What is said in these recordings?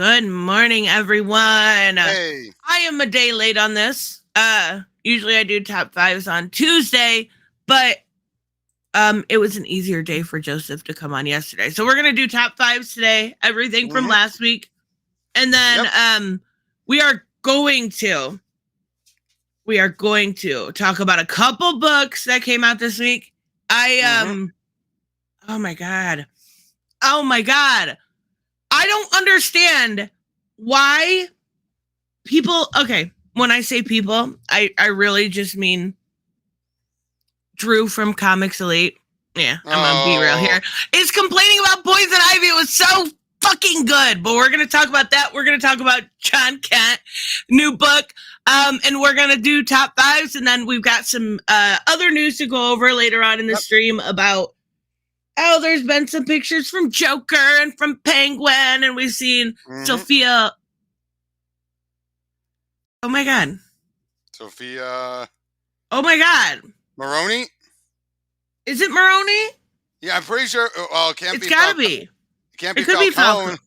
Good morning, everyone. Hey. I am a day late on this. Usually I do top fives on Tuesday, but it was an easier day for Joseph to come on yesterday. So we're gonna do top fives today, everything from hmm last week. And then Yep. we are going to talk about a couple books that came out this week. I hmm oh my god. Oh my god. I don't understand why people, okay, when I say people, I really just mean Drew from Comics Elite. Yeah, I'm gonna be real Oh, here. Is complaining about Poison Ivy. It was so fucking good. But we're gonna talk about that. We're gonna talk about John Kent, new book. And we're gonna do top fives, and then we've got some other news to go over later on in the yep. stream about there's been some pictures from Joker and from Penguin, and we've seen hmm Sophia. Oh my god. Sophia Oh my god. Maroney. Is it Maroney? Yeah, I'm pretty sure. Well, it can't It's be gotta Falcone. be. It can't It be could be Falco. Falcone.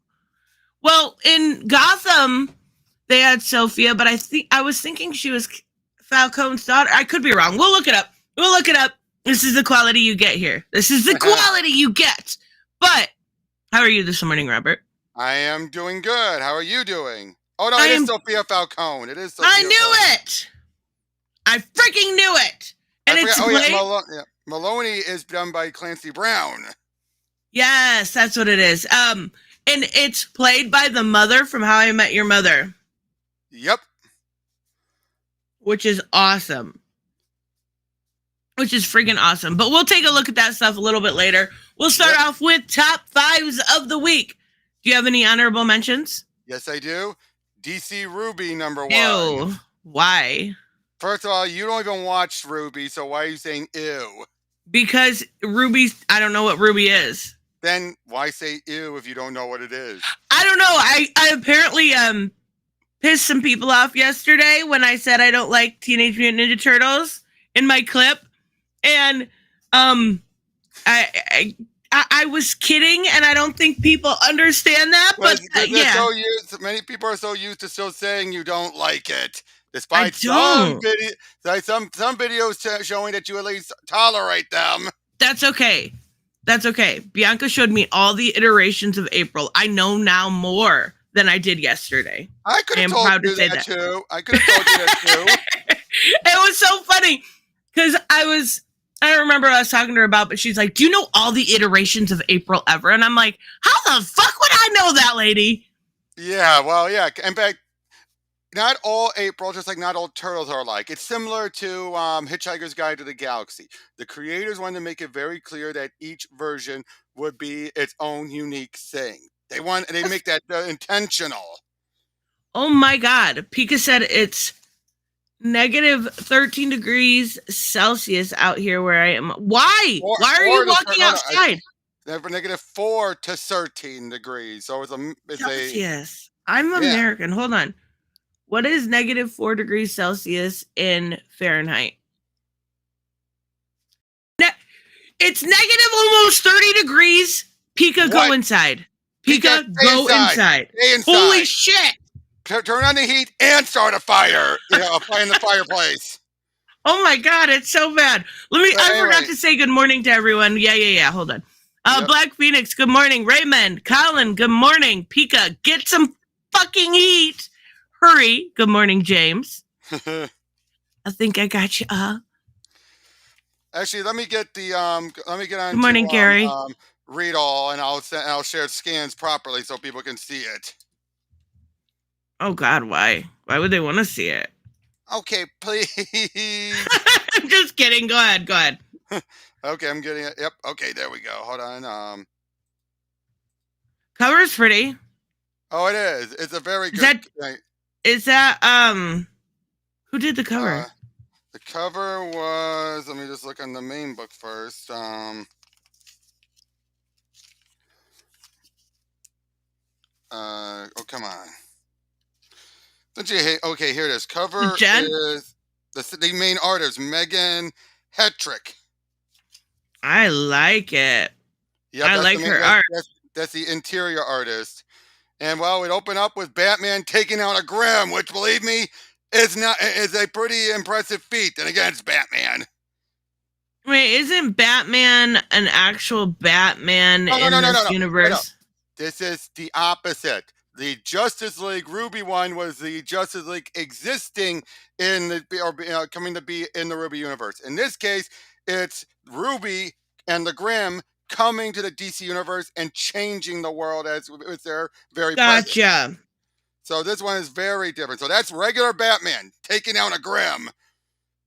Well, in Gotham, they had Sophia, but I was thinking she was Falcone's daughter. I could be wrong. We'll look it up. We'll look it up. This is the quality you get here. This is the quality you get. But how are you this morning, Robert? I am doing good. How are you doing? Oh no, I it is am. Sophia Falcone. It is I Sophia knew Falcone. it. I freaking knew it. I And forgot. it's Oh yeah, played. Maloney is done by Clancy Brown. Yes, that's what it is. And it's played by the mother from How I Met Your Mother, Yep. which is awesome. Which is freaking awesome. But we'll take a look at that stuff a little bit later. We'll start off with top fives of the week. Do you have any honorable mentions? Yes, I do. DC Ruby number one. Ew. Why? First of all, you don't even watch Ruby, so why are you saying ew? Because Ruby, I don't know what Ruby is. Then why say ew if you don't know what it is? I don't know. I apparently pissed some people off yesterday when I said I don't like Teenage Mutant Ninja Turtles in my clip. And I was kidding, and I don't think people understand that. But yeah, so many people are so used to still saying you don't like it, I despite don't. some videos showing that you at least tolerate them. That's okay. That's okay. Bianca showed me all the iterations of April. I know now more than I did yesterday. I could I have am told proud to you say that that. too. I could have told you that too. It was so funny because I don't remember what I was talking to her about, but she's like, "Do you know all the iterations of April ever?" And I'm like, "How the fuck would I know that, lady?" Yeah, well, yeah. In fact, not all April, just like not all turtles are alike. It's similar to Hitchhiker's Guide to the Galaxy. The creators wanted to make it very clear that each version would be its own unique thing. They make that intentional. Oh my god. Pika said it's negative 13 degrees Celsius out here where I am. Why? Why are you walking outside? Negative 4 to 13 degrees. So Celsius. I'm yeah. American. Hold on. What is negative 4 degrees Celsius in Fahrenheit? It's negative almost 30 degrees. Pika, go inside. Pika, go inside. Stay inside. Holy shit. Turn on the heat and start a fire. You know, a fire in the fireplace. Oh my god, it's so bad. I forgot to say good morning to everyone. Yeah. Hold on. Yep. Black Phoenix, good morning. Raymond, Colin, good morning. Pika, get some fucking heat. Hurry. Good morning, James. I think I got you. Actually, let me get on. Good morning, Gary. Read all, and I'll share scans properly so people can see it. Oh God, why? Why would they want to see it? Okay, please. I'm just kidding. Go ahead. Okay, I'm getting it. Yep. Okay, there we go. Hold on. Cover's pretty. Oh, it is. It's a very good. Is that who did the cover? The cover was. Let me just look on the main book first. Oh, come on. Don't you hate? Okay, here it is. Cover is the main artist, Megan Hetrick. I like it. Yep, I like her art. That's the interior artist. And well, it opened up with Batman taking out a Grim, which, believe me, is a pretty impressive feat. And again, it's Batman. Wait, isn't Batman an actual Batman in this universe? This is the opposite. The Justice League Ruby one was the Justice League existing in the coming to be in the Ruby universe. In this case, it's Ruby and the Grim coming to the DC universe and changing the world as with their very presence. Gotcha. So this one is very different. So that's regular Batman taking out a Grim.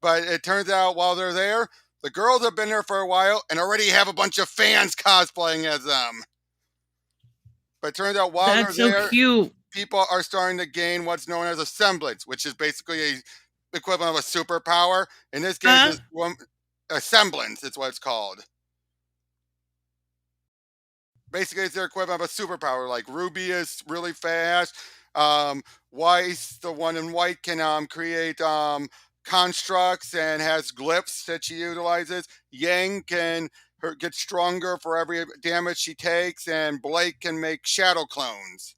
But it turns out while they're there, the girls have been there for a while and already have a bunch of fans cosplaying as them. But it turns out while That's they're so there, cute. people are starting to gain what's known as a semblance, which is basically a equivalent of a superpower. In this case, a semblance is what it's called. Basically, it's their equivalent of a superpower. Like Ruby is really fast. Weiss, the one in white, can create constructs and has glyphs that she utilizes. Yang can get stronger for every damage she takes, and Blake can make shadow clones.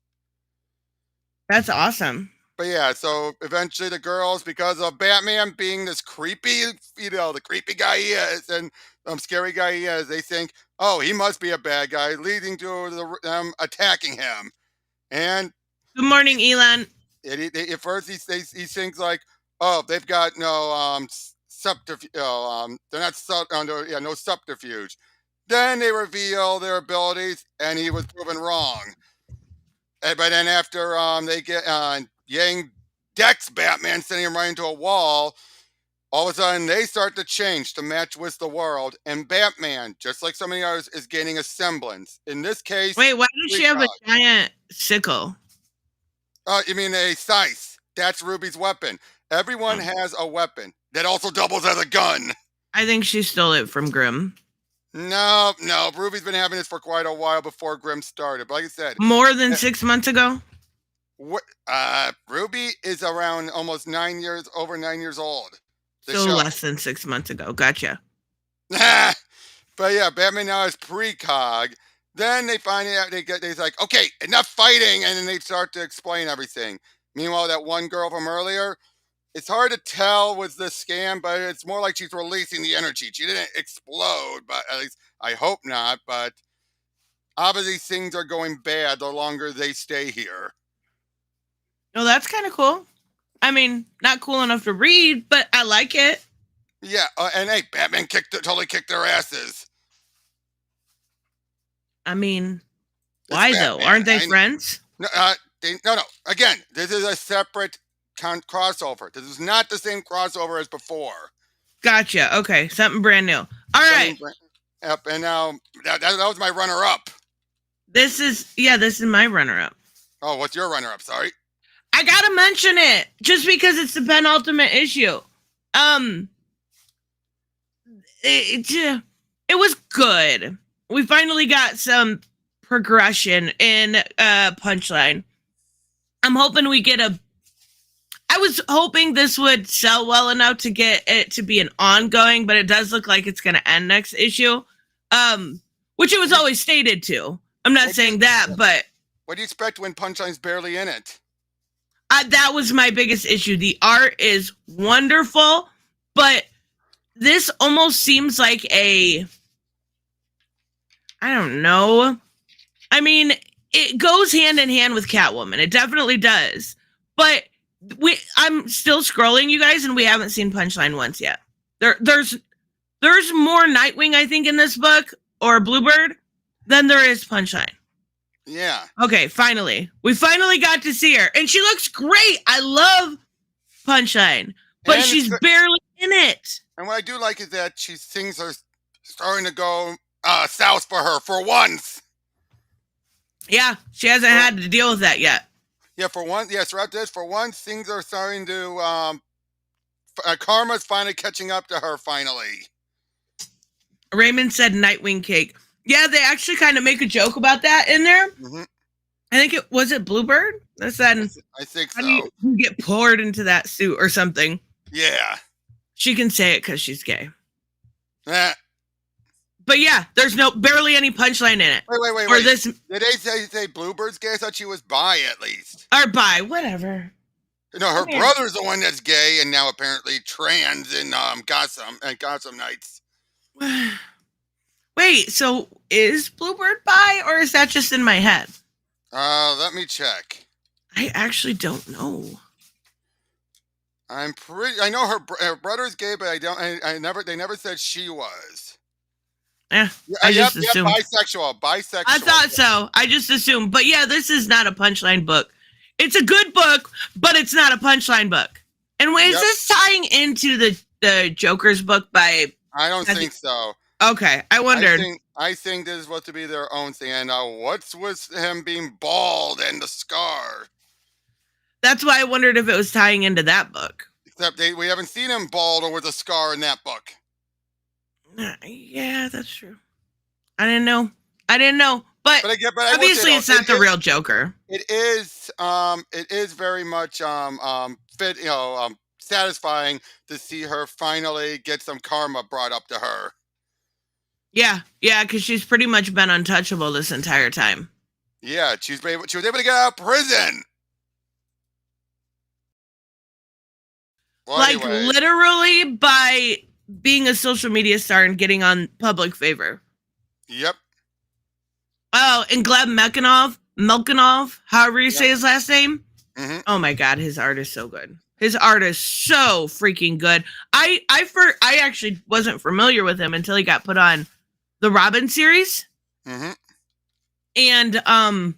That's awesome. But yeah, so eventually the girls, because of Batman being this creepy, the creepy guy he is, and scary guy he is, they think, oh, he must be a bad guy, leading to them attacking him. And good morning, Elon. At first, he thinks like, oh, they've got no subterfuge. They're not no subterfuge. Then they reveal their abilities, and he was proven wrong. But then after they get Yang decks Batman, sending him right into a wall, all of a sudden they start to change to match with the world, and Batman, just like so many others, is gaining a semblance. In this case, wait, why does she have a giant sickle? You mean a scythe? That's Ruby's weapon. Everyone has a weapon that also doubles as a gun. I think she stole it from Grim. No. Ruby's been having this for quite a while before Grim started. But like I said, more than 6 months ago. Ruby is around almost over 9 years old. So less than 6 months ago. Gotcha. But yeah, Batman now is precog. Then they find out they're like, okay, enough fighting, and then they start to explain everything. Meanwhile, that one girl from earlier, it's hard to tell was the scam, but it's more like she's releasing the energy. She didn't explode, but at least I hope not. But obviously things are going bad the longer they stay here. Oh, that's kind of cool. I mean, not cool enough to read, but I like it. Yeah, and hey, Batman totally kicked their asses. I mean, why though? Aren't they friends? No. Again, this is a separate crossover. This is not the same crossover as before. Gotcha. Okay, something brand new. All right. Yep, and now that was my runner-up. This is my runner-up. Oh, what's your runner-up? Sorry. I gotta mention it just because it's the penultimate issue. It was good. We finally got some progression in Punchline. I'm hoping we get I was hoping this would sell well enough to get it to be an ongoing, but it does look like it's going to end next issue, which it was always stated to. I'm not saying that, but... What do you expect when Punchline's barely in it? That was my biggest issue. The art is wonderful, but this almost seems like I don't know. I mean, it goes hand in hand with Catwoman. It definitely does. But I'm still scrolling, you guys, and we haven't seen Punchline once yet. There's more Nightwing, I think, in this book, or Bluebird, than there is Punchline. Yeah. Okay, finally. We finally got to see her. And she looks great. I love Punchline. But she's barely in it. And what I do like is that things are starting to go south for her for once. Yeah, she hasn't had to deal with that yet. Yeah, for once, throughout this, for once, things are starting to, karma's finally catching up to her, finally. Raymond said Nightwing cake. Yeah, they actually kind of make a joke about that in there. Mm-hmm. I think was it Bluebird? That said, I think so. How do you get poured into that suit or something? Yeah. She can say it because she's gay. Eh. But yeah, there's barely any punchline in it. Wait. Or this Did they say Bluebird's gay? I thought she was bi at least. or bi, whatever. No, her Come here. brother's the one that's gay and now apparently trans in Gotham Nights. Wait, so is Bluebird bi or is that just in my head? Let me check. I actually don't know. I know her brother's gay, but they never said she was. Yeah, I just assumed. Bisexual. I thought so. I just assumed. But yeah, this is not a punchline book. It's a good book, but it's not a punchline book. And is this tying into the Joker's book by... I don't think so. Okay, I wondered. I think this is supposed to be their own thing. And what's with him being bald and the scar? That's why I wondered if it was tying into that book. Except we haven't seen him bald or with a scar in that book. Yeah, that's true. I didn't know. But obviously it's not the real Joker. It is very much satisfying to see her finally get some karma brought up to her. Yeah, because she's pretty much been untouchable this entire time. Yeah, she was able to get out of prison. Well, like anyway. Literally by being a social media star and getting on public favor. Yep. Oh, and Gleb Melkinov, however you say his last name. Mm-hmm. Oh my God, his art is so good. His art is so freaking good. I actually wasn't familiar with him until he got put on the Robin series. Mm-hmm. And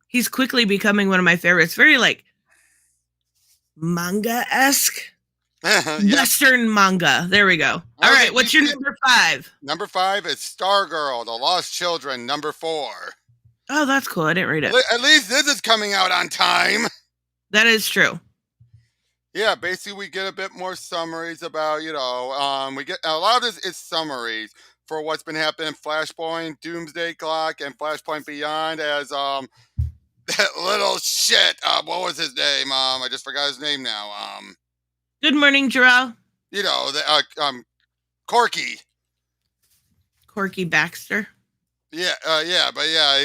he's quickly becoming one of my favorites. Very like manga-esque. Western manga. There we go. All right, what's your number 5? Number 5 is Stargirl, The Lost Children, number 4. Oh, that's cool. I didn't read it. At least this is coming out on time. That is true. Yeah, basically we get a bit more summaries about, we get a lot of this is summaries for what's been happening in Flashpoint, Doomsday Clock, and Flashpoint Beyond as that little shit. What was his name? I just forgot his name now. Good morning, Jarrell. Corky Baxter. Yeah,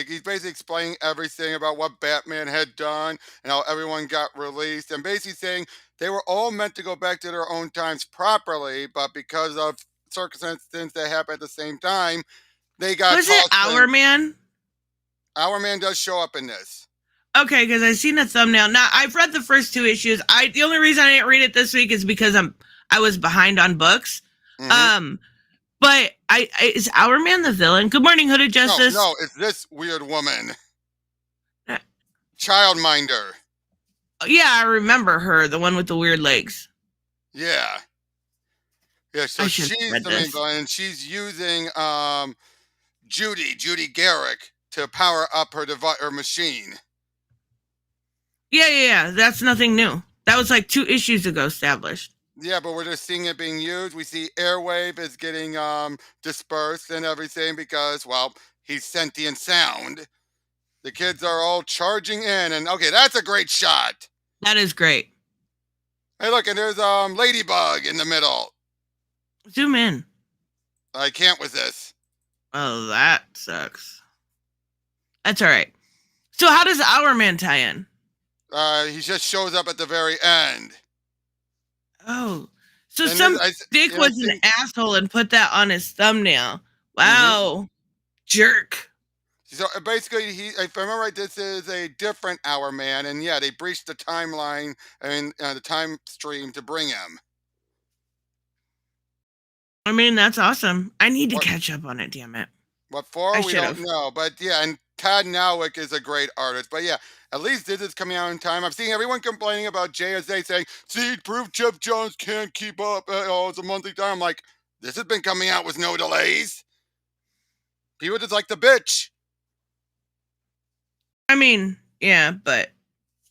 he's basically explaining everything about what Batman had done and how everyone got released, and basically saying they were all meant to go back to their own times properly, but because of circumstances that happened at the same time, they got. Was it Hourman? Hourman does show up in this. Okay, because I've seen a thumbnail. Now I've read the first 2 issues. The only reason I didn't read it this week is because I was behind on books. Mm-hmm. But is Hourman the villain? Good morning, Hooded Justice. No, it's this weird woman, Childminder. Yeah, I remember her, the one with the weird legs. Yeah. So she's the main villain, and she's using Judy Garrick to power up her machine. Yeah. That's nothing new. That was like 2 issues ago established. Yeah, but we're just seeing it being used. We see Airwave is getting dispersed and everything because, well, he's sentient sound. The kids are all charging in, and okay, that's a great shot. That is great. Hey, look, and there's Ladybug in the middle. Zoom in. I can't with this. Oh, that sucks. That's all right. So how does Hourman tie in? He just shows up at the very end. Oh, so some dick was an asshole and put that on his thumbnail. Wow, mm-hmm. Jerk. So basically, if I remember right, this is a different Hourman, and yeah, they breached the timeline and the time stream to bring him. I mean, that's awesome. I need to catch up on it. Damn it. What for? We don't know, but yeah, and Todd Nowick is a great artist, but yeah. At least this is coming out in time. I'm seeing everyone complaining about JSA saying, see, proof Jeff Johns can't keep up. It's a monthly time. I'm like, this has been coming out with no delays. People just like the bitch. I mean, yeah, but.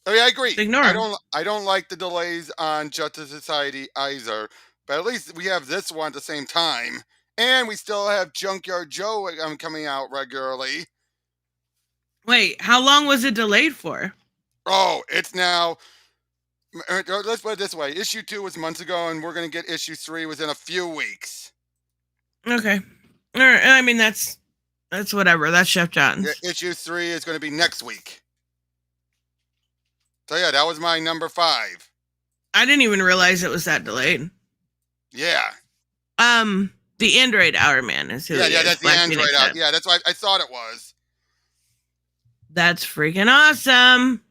Oh, yeah, I agree. Ignore I don't like the delays on Justice Society either. But at least we have this one at the same time. And we still have Junkyard Joe coming out regularly. Wait, how long was it delayed for? Oh, it's now. Let's put it this way. Issue 2 was months ago, and we're going to get issue 3 within a few weeks. Okay. I mean, that's whatever. That's Chef John's. Issue 3 is going to be next week. So yeah, that was my number 5. I didn't even realize it was that delayed. Yeah. The Android Hour Man is who. Yeah, that's the Android out. Yeah, that's why I thought it was. That's freaking awesome.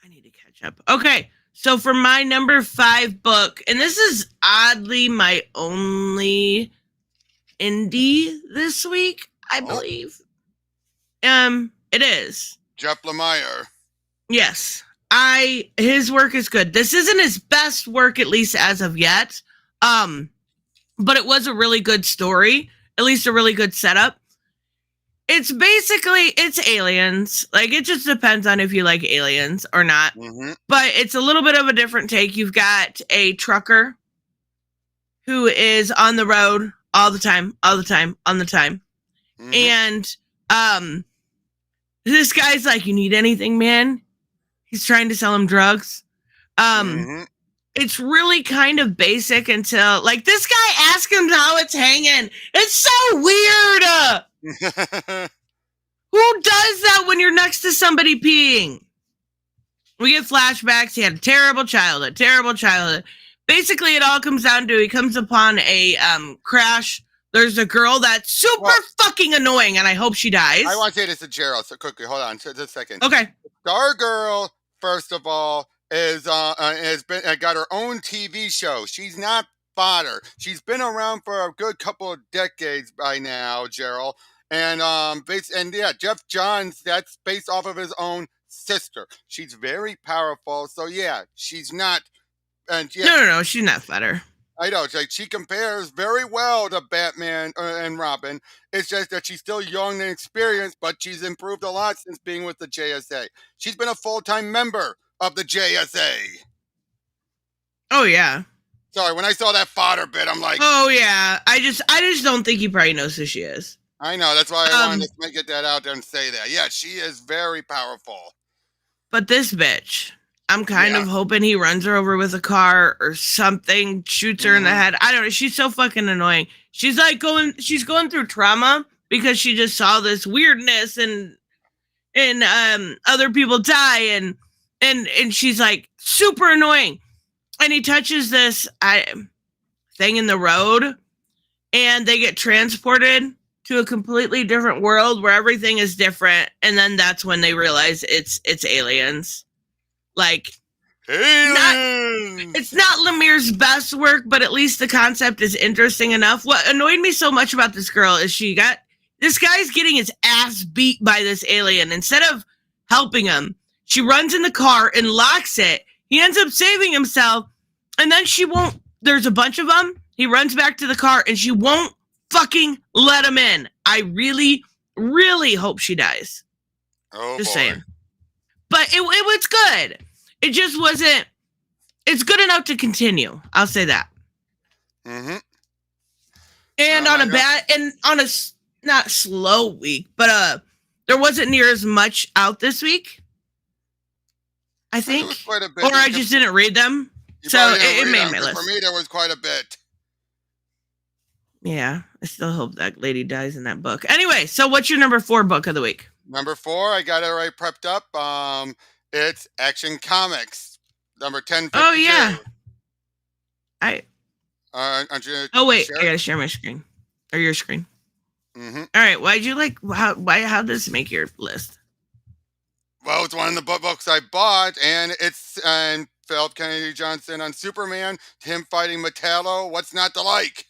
I need to catch up. Okay, so for my number 5 book, and this is oddly my only indie this week, I believe. It is Jeff Lemire. Yes. His work is good. This isn't his best work, at least as of yet. But it was a really good story, at least a really good setup. It's aliens. Like, it just depends on if you like aliens or not. Mm-hmm. But it's a little bit of a different take. You've got a trucker who is on the road all the time. Mm-hmm. And this guy's like, you need anything, man? He's trying to sell him drugs. Mm-hmm. It's really kind of basic until, like, this guy asks him how it's hanging. It's so weird. Who does that when you're next to somebody peeing? We get flashbacks. He had a terrible childhood. Basically, it all comes down to he comes upon a crash. There's a girl that's super fucking annoying, and I hope she dies. I want to say this to Gerald, so quickly. Hold on just a second. Okay. Stargirl, first of all, has got her own TV show. She's not fodder. She's been around for a good couple of decades by now, Gerald. And Jeff Johns, that's based off of his own sister. She's very powerful. So yeah, she's not. And yeah, no, she's not fodder. I know. Like, she compares very well to Batman and Robin. It's just that she's still young and experienced, but she's improved a lot since being with the JSA. She's been a full-time member of the JSA. Oh, yeah. Sorry, when I saw that fodder bit, I'm like... Oh, yeah. I just don't think he probably knows who she is. I know. That's why I wanted to get that out there and say that. Yeah, she is very powerful. But this bitch... I'm kind of hoping he runs her over with a car or something, shoots her in the head. I don't know. She's so fucking annoying. She's going through trauma because she just saw this weirdness and other people die and she's like super annoying. And he touches this thing in the road and they get transported to a completely different world where everything is different. And then that's when they realize it's aliens. Like, it's not Lemire's best work, but at least the concept is interesting enough. What annoyed me so much about this girl is this guy's getting his ass beat by this alien. Instead of helping him, she runs in the car and locks it. He ends up saving himself, and then there's a bunch of them. He runs back to the car, and she won't fucking let him in. I really, really hope she dies. Oh, just saying. But it was good. It just wasn't. It's good enough to continue. I'll say that. Mm-hmm. And on a not slow week, but there wasn't near as much out this week. I think, quite a bit. Or I just didn't read them, so it made my list. For me, there was quite a bit. Yeah, I still hope that lady dies in that book. Anyway, so what's your number 4 book of the week? Number 4, I got it right prepped up. It's Action Comics, number 1052. Oh, yeah. Oh, wait, I gotta share my screen. Or your screen. Mm-hmm. All right, how does this make your list? Well, it's one of the books I bought, and it's Philip Kennedy Johnson on Superman, him fighting Metallo. What's not to like?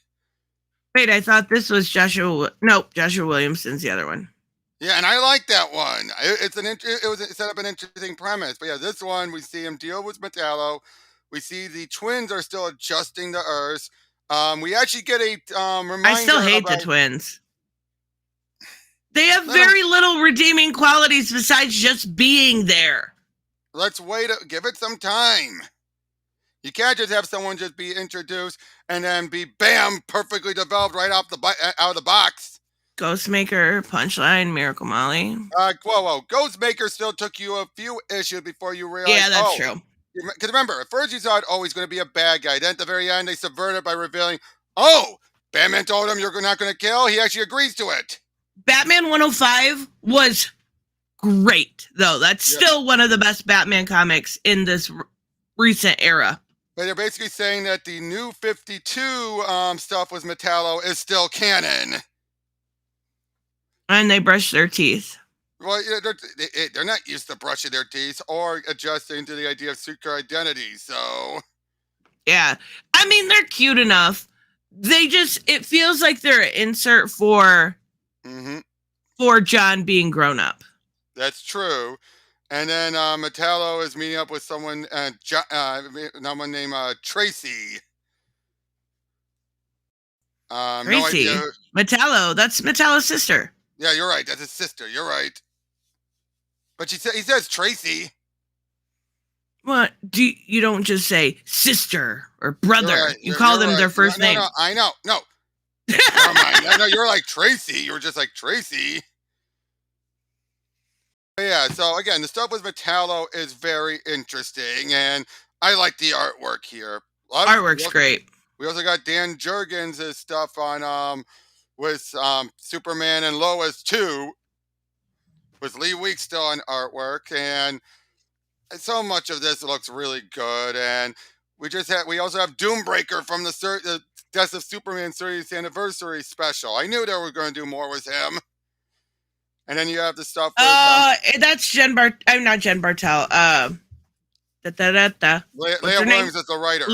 Wait, I thought this was Joshua Williamson's the other one. Yeah, and I like that one. It set up an interesting premise. But yeah, this one, we see him deal with Metallo. We see the twins are still adjusting to Earth. We actually get a reminder. I still hate the twins. They have very little redeeming qualities besides just being there. Let's give it some time. You can't just have someone just be introduced and then be, bam, perfectly developed right out of the box. Ghostmaker, Punchline, Miracle Molly. Whoa. Ghostmaker still took you a few issues before you realized. Yeah, that's true. Because remember, at first you thought, he's going to be a bad guy. Then at the very end, they subvert it by revealing, Batman told him you're not going to kill. He actually agrees to it. Batman 105 was great, though. That's still one of the best Batman comics in this recent era. But they're basically saying that the new 52 stuff with Metallo is still canon. And they brush their teeth. Well, they're not used to brushing their teeth or adjusting to the idea of secret identity, so... Yeah. I mean, they're cute enough. It feels like they're an insert for John being grown up. That's true. And then Metallo is meeting up with someone named Tracy. Tracy? No idea. Metallo. That's Metallo's sister. Yeah, you're right. That's his sister. You're right. But he says Tracy. What? You don't just say sister or brother. Right. You call them their first name. No, I know. No. Never mind. I know you're like Tracy. You were just like Tracy. Yeah, so again, the stuff with Metallo is very interesting, and I like the artwork here. Artwork's great. We also got Dan Jurgens' stuff on with Superman and Lois 2, with Lee Week still on artwork, and so much of this looks really good. And we also have Doombreaker from the Death of Superman 30th anniversary special. I knew they were going to do more with him. And then you have the stuff with... that's I'm not Jen Bartel. Leah Williams is the writer.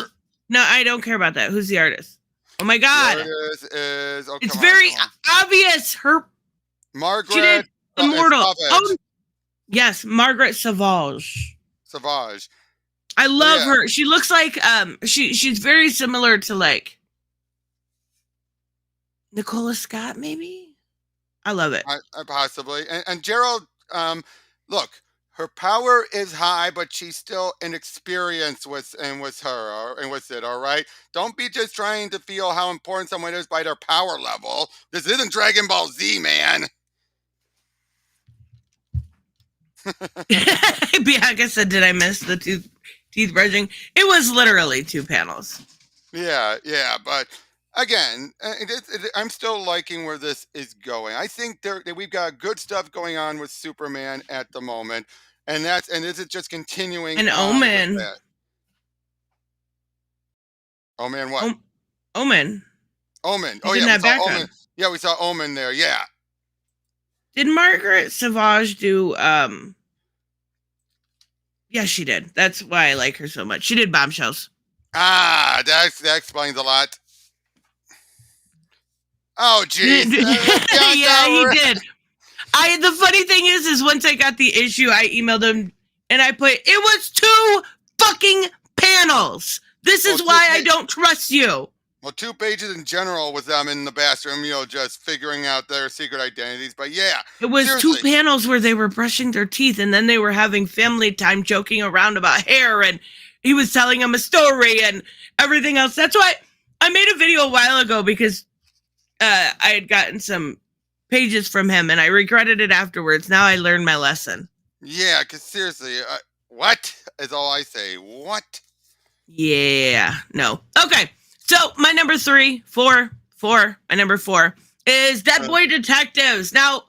No, I don't care about that. Who's the artist? Oh my God. The artist is... it's very obvious. Margaret... She did Immortal. Oh, yes, Margaret Savage. I love her. She looks like... she's very similar to like... Nicola Scott, maybe? I love it. Possibly. And Gerald, look, her power is high, but she's still inexperienced with it, all right? Don't be just trying to feel how important someone is by their power level. This isn't Dragon Ball Z, man. Bianca said, did I miss the teeth brushing? It was literally 2 panels. Yeah, but... Again, I'm still liking where this is going. I think we've got good stuff going on with Superman at the moment, and is it just continuing? And Omen. Omen what? Omen. Omen. Oh yeah, Omen. Yeah, we saw Omen there. Yeah. Did Margaret Savage do? Yeah, she did. That's why I like her so much. She did Bombshells. That explains a lot. Oh, geez. Yeah, he did. The funny thing is once I got the issue, I emailed him and I put, it was 2 fucking panels. This is why I don't trust you. Well, 2 pages in general with them in the bathroom, just figuring out their secret identities. But yeah. It was seriously. 2 panels where they were brushing their teeth and then they were having family time joking around about hair, and he was telling them a story and everything else. That's why I made a video a while ago, because I had gotten some pages from him and I regretted it afterwards. Now I learned my lesson. Yeah, because seriously, what is all I say? What? Yeah, no. Okay, so my number 4 is Dead Boy Detectives. Now,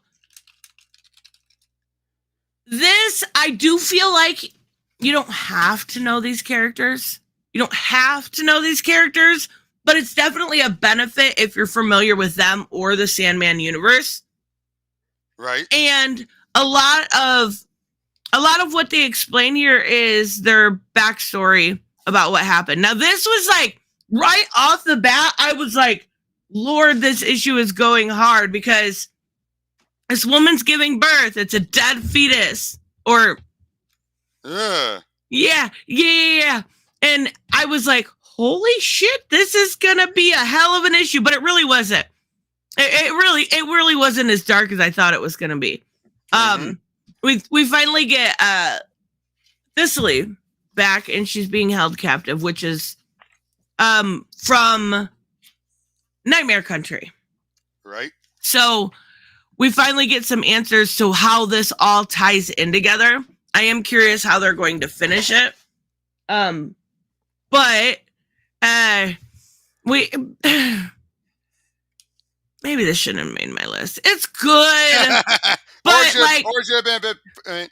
this, I do feel like you don't have to know these characters. But it's definitely a benefit if you're familiar with them or the Sandman universe. Right. And a lot of what they explain here is their backstory about what happened. Now, this was like right off the bat, I was like, Lord, this issue is going hard, because this woman's giving birth. It's a dead fetus. Or yeah. And I was like, holy shit, this is gonna be a hell of an issue. But it really wasn't. It really wasn't as dark as I thought it was gonna be. We finally get Thistly back, and she's being held captive, which is from Nightmare Country. Right. So we finally get some answers to how this all ties in together. I am curious how they're going to finish it. But we maybe this shouldn't have made my list. It's good, or but like, should have been a bit.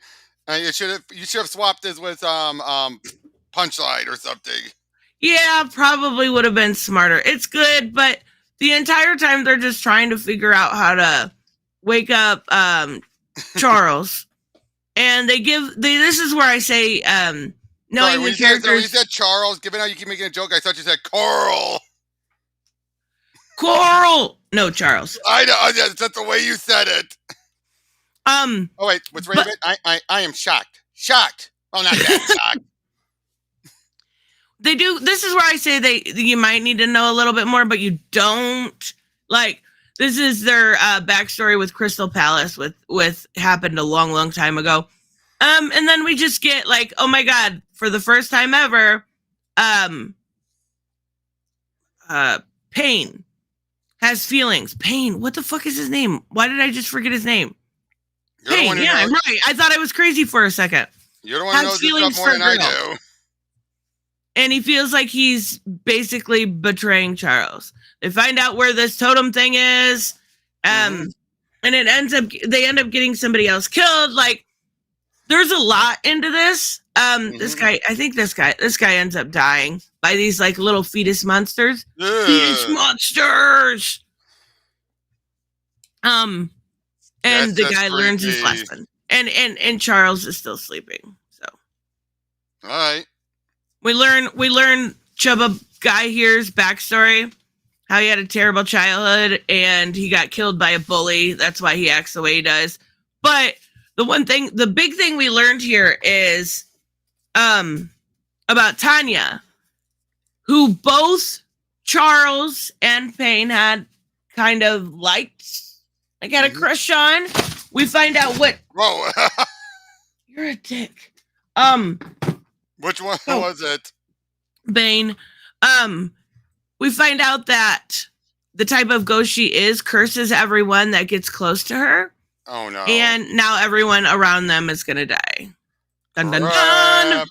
You should have swapped this with Punchline or something. yeah, probably would have been smarter. It's good, but the entire time they're just trying to figure out how to wake up Charles, and this is where I say knowing Sorry, the when characters. you said Charles, given how you keep making a joke, I thought you said Coral. Coral, no Charles. I know that's the way you said it. Oh wait, what's Raven? I am shocked. Shocked. Well, not that shocked. They do. This is where I say you might need to know a little bit more, but you don't. Like, this is their backstory with Crystal Palace with happened a long time ago. And then we just get like, oh my god, for the first time ever, Pain has feelings. Pain, what the fuck is his name? Why did I just forget his name? You're Pain, yeah, I'm right. I thought I was crazy for a second. You're the one who knows this stuff more than I do. And he feels like he's basically betraying Charles. They find out where this totem thing is, and they end up getting somebody else killed. Like, there's a lot into this. This guy ends up dying by these like little fetus monsters. Fetus monsters. And the guy learns his lesson, and Charles is still sleeping. So, all right. We learn Chubba Guy here's backstory, how he had a terrible childhood and he got killed by a bully. That's why he acts the way he does. But the big thing we learned here is about Tanya, who both Charles and Pain had kind of liked, like had a crush on. We find out what. Whoa! You're a dick. Which one was it? Bane. We find out that the type of ghost she is curses everyone that gets close to her. Oh no. And now everyone around them is gonna die. Dun dun dun.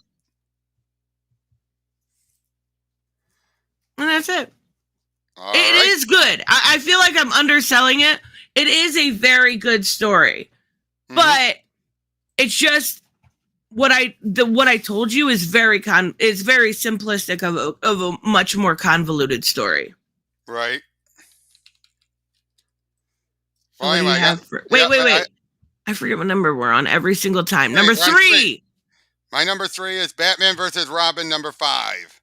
And that's it. It is good. I feel like I'm underselling it. It is a very good story. But it's just what I told you is very simplistic of a much more convoluted story. Right. Well, wait. I forget what number we're on every single time. Number 3. My number 3 is Batman versus Robin number 5.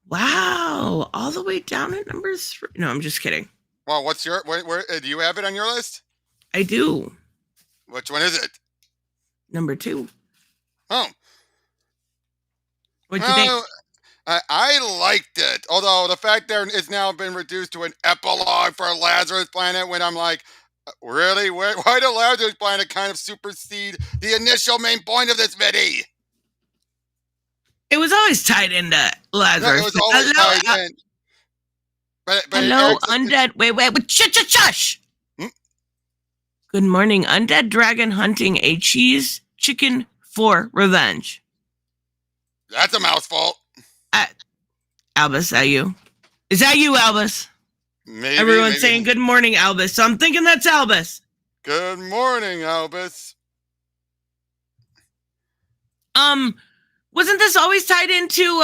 Wow, all the way down at number 3. No, I'm just kidding. Well, what's your where do you have it on your list? I do. Which one is it? Number 2. Oh. What'd you think? I liked it. Although the fact that it's now been reduced to an epilogue for Lazarus Planet, when I'm like, really? Why did Lazarus Planet kind of supersede the initial main point of this video? It was always tied into Lazarus. No, it was always tied in. But hello, undead. Wait. Shush. Good morning, undead dragon hunting a cheese chicken for revenge. That's a mouthful. Albus, that you? Is that you, Albus? Maybe. Everyone's saying good morning, Albus, so I'm thinking that's Albus. Good morning, Albus. Wasn't this always tied into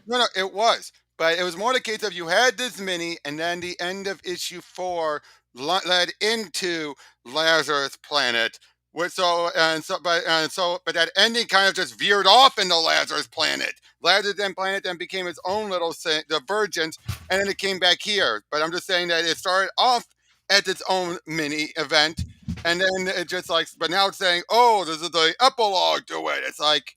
No, it was. But it was more the case of you had this mini, and then the end of issue 4 led into Lazarus Planet. But that ending kind of just veered off into Lazarus Planet. Lazarus Planet then became its own little divergence, and then it came back here. But I'm just saying that it started off as its own mini event, and then it just like, but now it's saying, oh, this is the epilogue to it. It's like,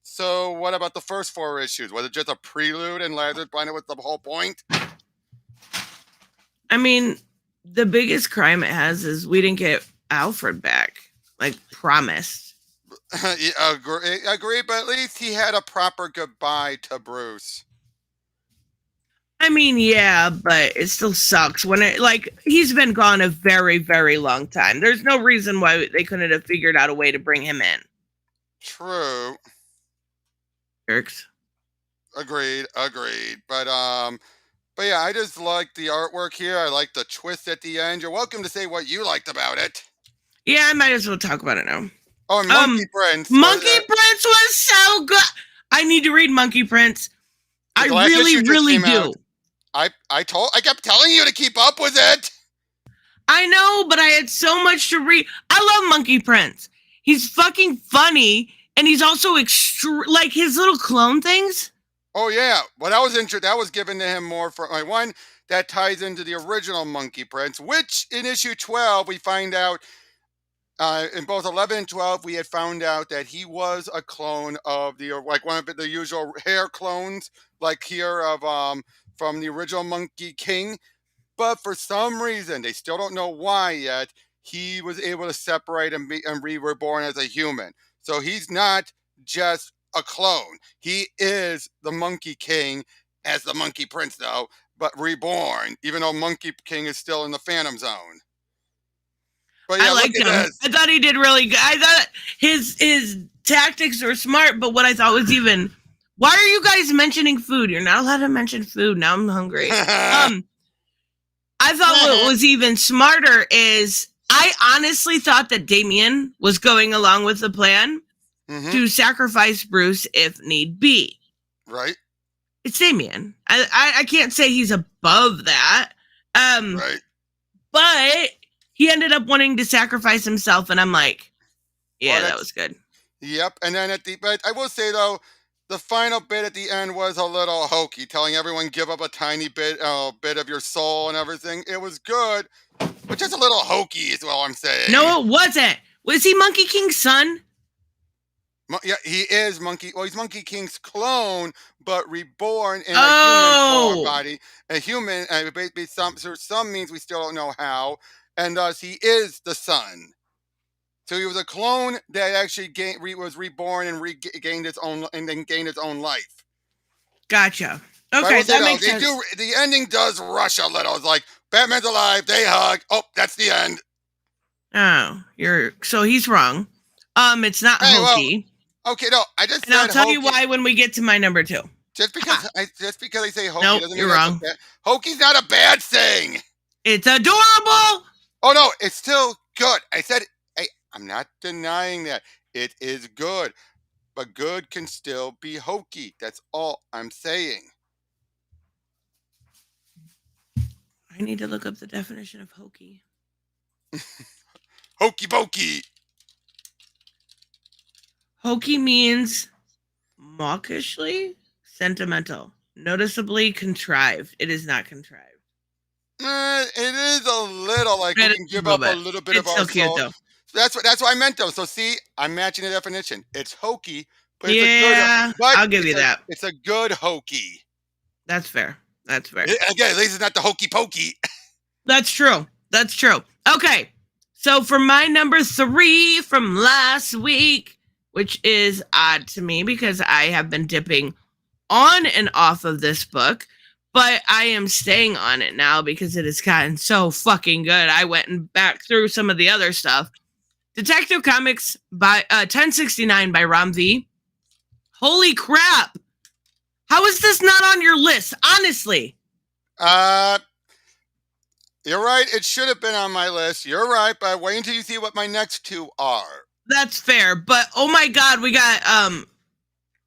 so what about the first 4 issues? Was it just a prelude and Lazarus Planet was the whole point? I mean, the biggest crime it has is we didn't get Alfred back, like promised. Yeah, agree, but at least he had a proper goodbye to Bruce. I mean, yeah, but it still sucks when he's been gone a very, very long time. There's no reason why they couldn't have figured out a way to bring him in. But yeah, I just like the artwork here. I like the twist at the end. You're welcome to say what you liked about it. Yeah, I might as well talk about it now. Oh, and Monkey Prince. Monkey Prince was so good. I need to read Monkey Prince. I really, really do. I kept telling you to keep up with it. I know, but I had so much to read. I love Monkey Prince. He's fucking funny, and he's also like his little clone things. Oh yeah, well that was given to him more for my one that ties into the original Monkey Prince, which in issue 12 we find out. In both 11 and 12, we had found out that he was a clone of one of the usual hair clones, like here of from the original Monkey King. But for some reason, they still don't know why yet, he was able to separate and be reborn as a human. So he's not just a clone. He is the Monkey King as the Monkey Prince, though, but reborn, even though Monkey King is still in the Phantom Zone. But yeah, I liked him. I thought he did really good. I thought his tactics were smart, but what I thought was even, why are you guys mentioning food? You're not allowed to mention food. Now I'm hungry. I thought what was even smarter is I honestly thought that Damian was going along with the plan to sacrifice Bruce if need be. Right. It's Damian. I can't say he's above that. Right. But he ended up wanting to sacrifice himself, and I'm like, yeah, that was good. Yep. And then but I will say though, the final bit at the end was a little hokey, telling everyone give up a tiny bit of your soul and everything. It was good, but just a little hokey is all I'm saying. No, it wasn't. Was he Monkey King's son? Yeah, he is Monkey. Well, he's Monkey King's clone, but reborn in a human body. A human, some means we still don't know how. And thus, he is the son. So he was a clone that actually was reborn and gained its own life. Gotcha. Okay, that makes sense. The ending does rush a little. It's like Batman's alive, they hug. Oh, that's the end. Oh, so he's wrong. It's not hokey. Well, okay, no, I just. And I'll tell you why when we get to my number 2. Just because I say hokey doesn't mean you're wrong. Hokey's not a bad thing. It's adorable. Oh no, it's still good. I said, hey, I'm not denying that. It is good. But good can still be hokey. That's all I'm saying. I need to look up the definition of hokey. Hokey pokey. Hokey means mawkishly sentimental, noticeably contrived. It is not contrived. It is a little like we can give up a little bit of our soul. It's so cute, though. That's what I meant, though. So see, I'm matching the definition. It's hokey, but it's a good. I'll give you that. It's a good hokey. That's fair. Again, at least it's not the hokey pokey. That's true. Okay, so for my number 3 from last week, which is odd to me because I have been dipping on and off of this book, but I am staying on it now because it has gotten so fucking good. I went and back through some of the other stuff. Detective Comics by 1069 by Ram V. Holy crap! How is this not on your list? Honestly. You're right. It should have been on my list. You're right, but wait until you see what my next 2 are. That's fair, but oh my god, we got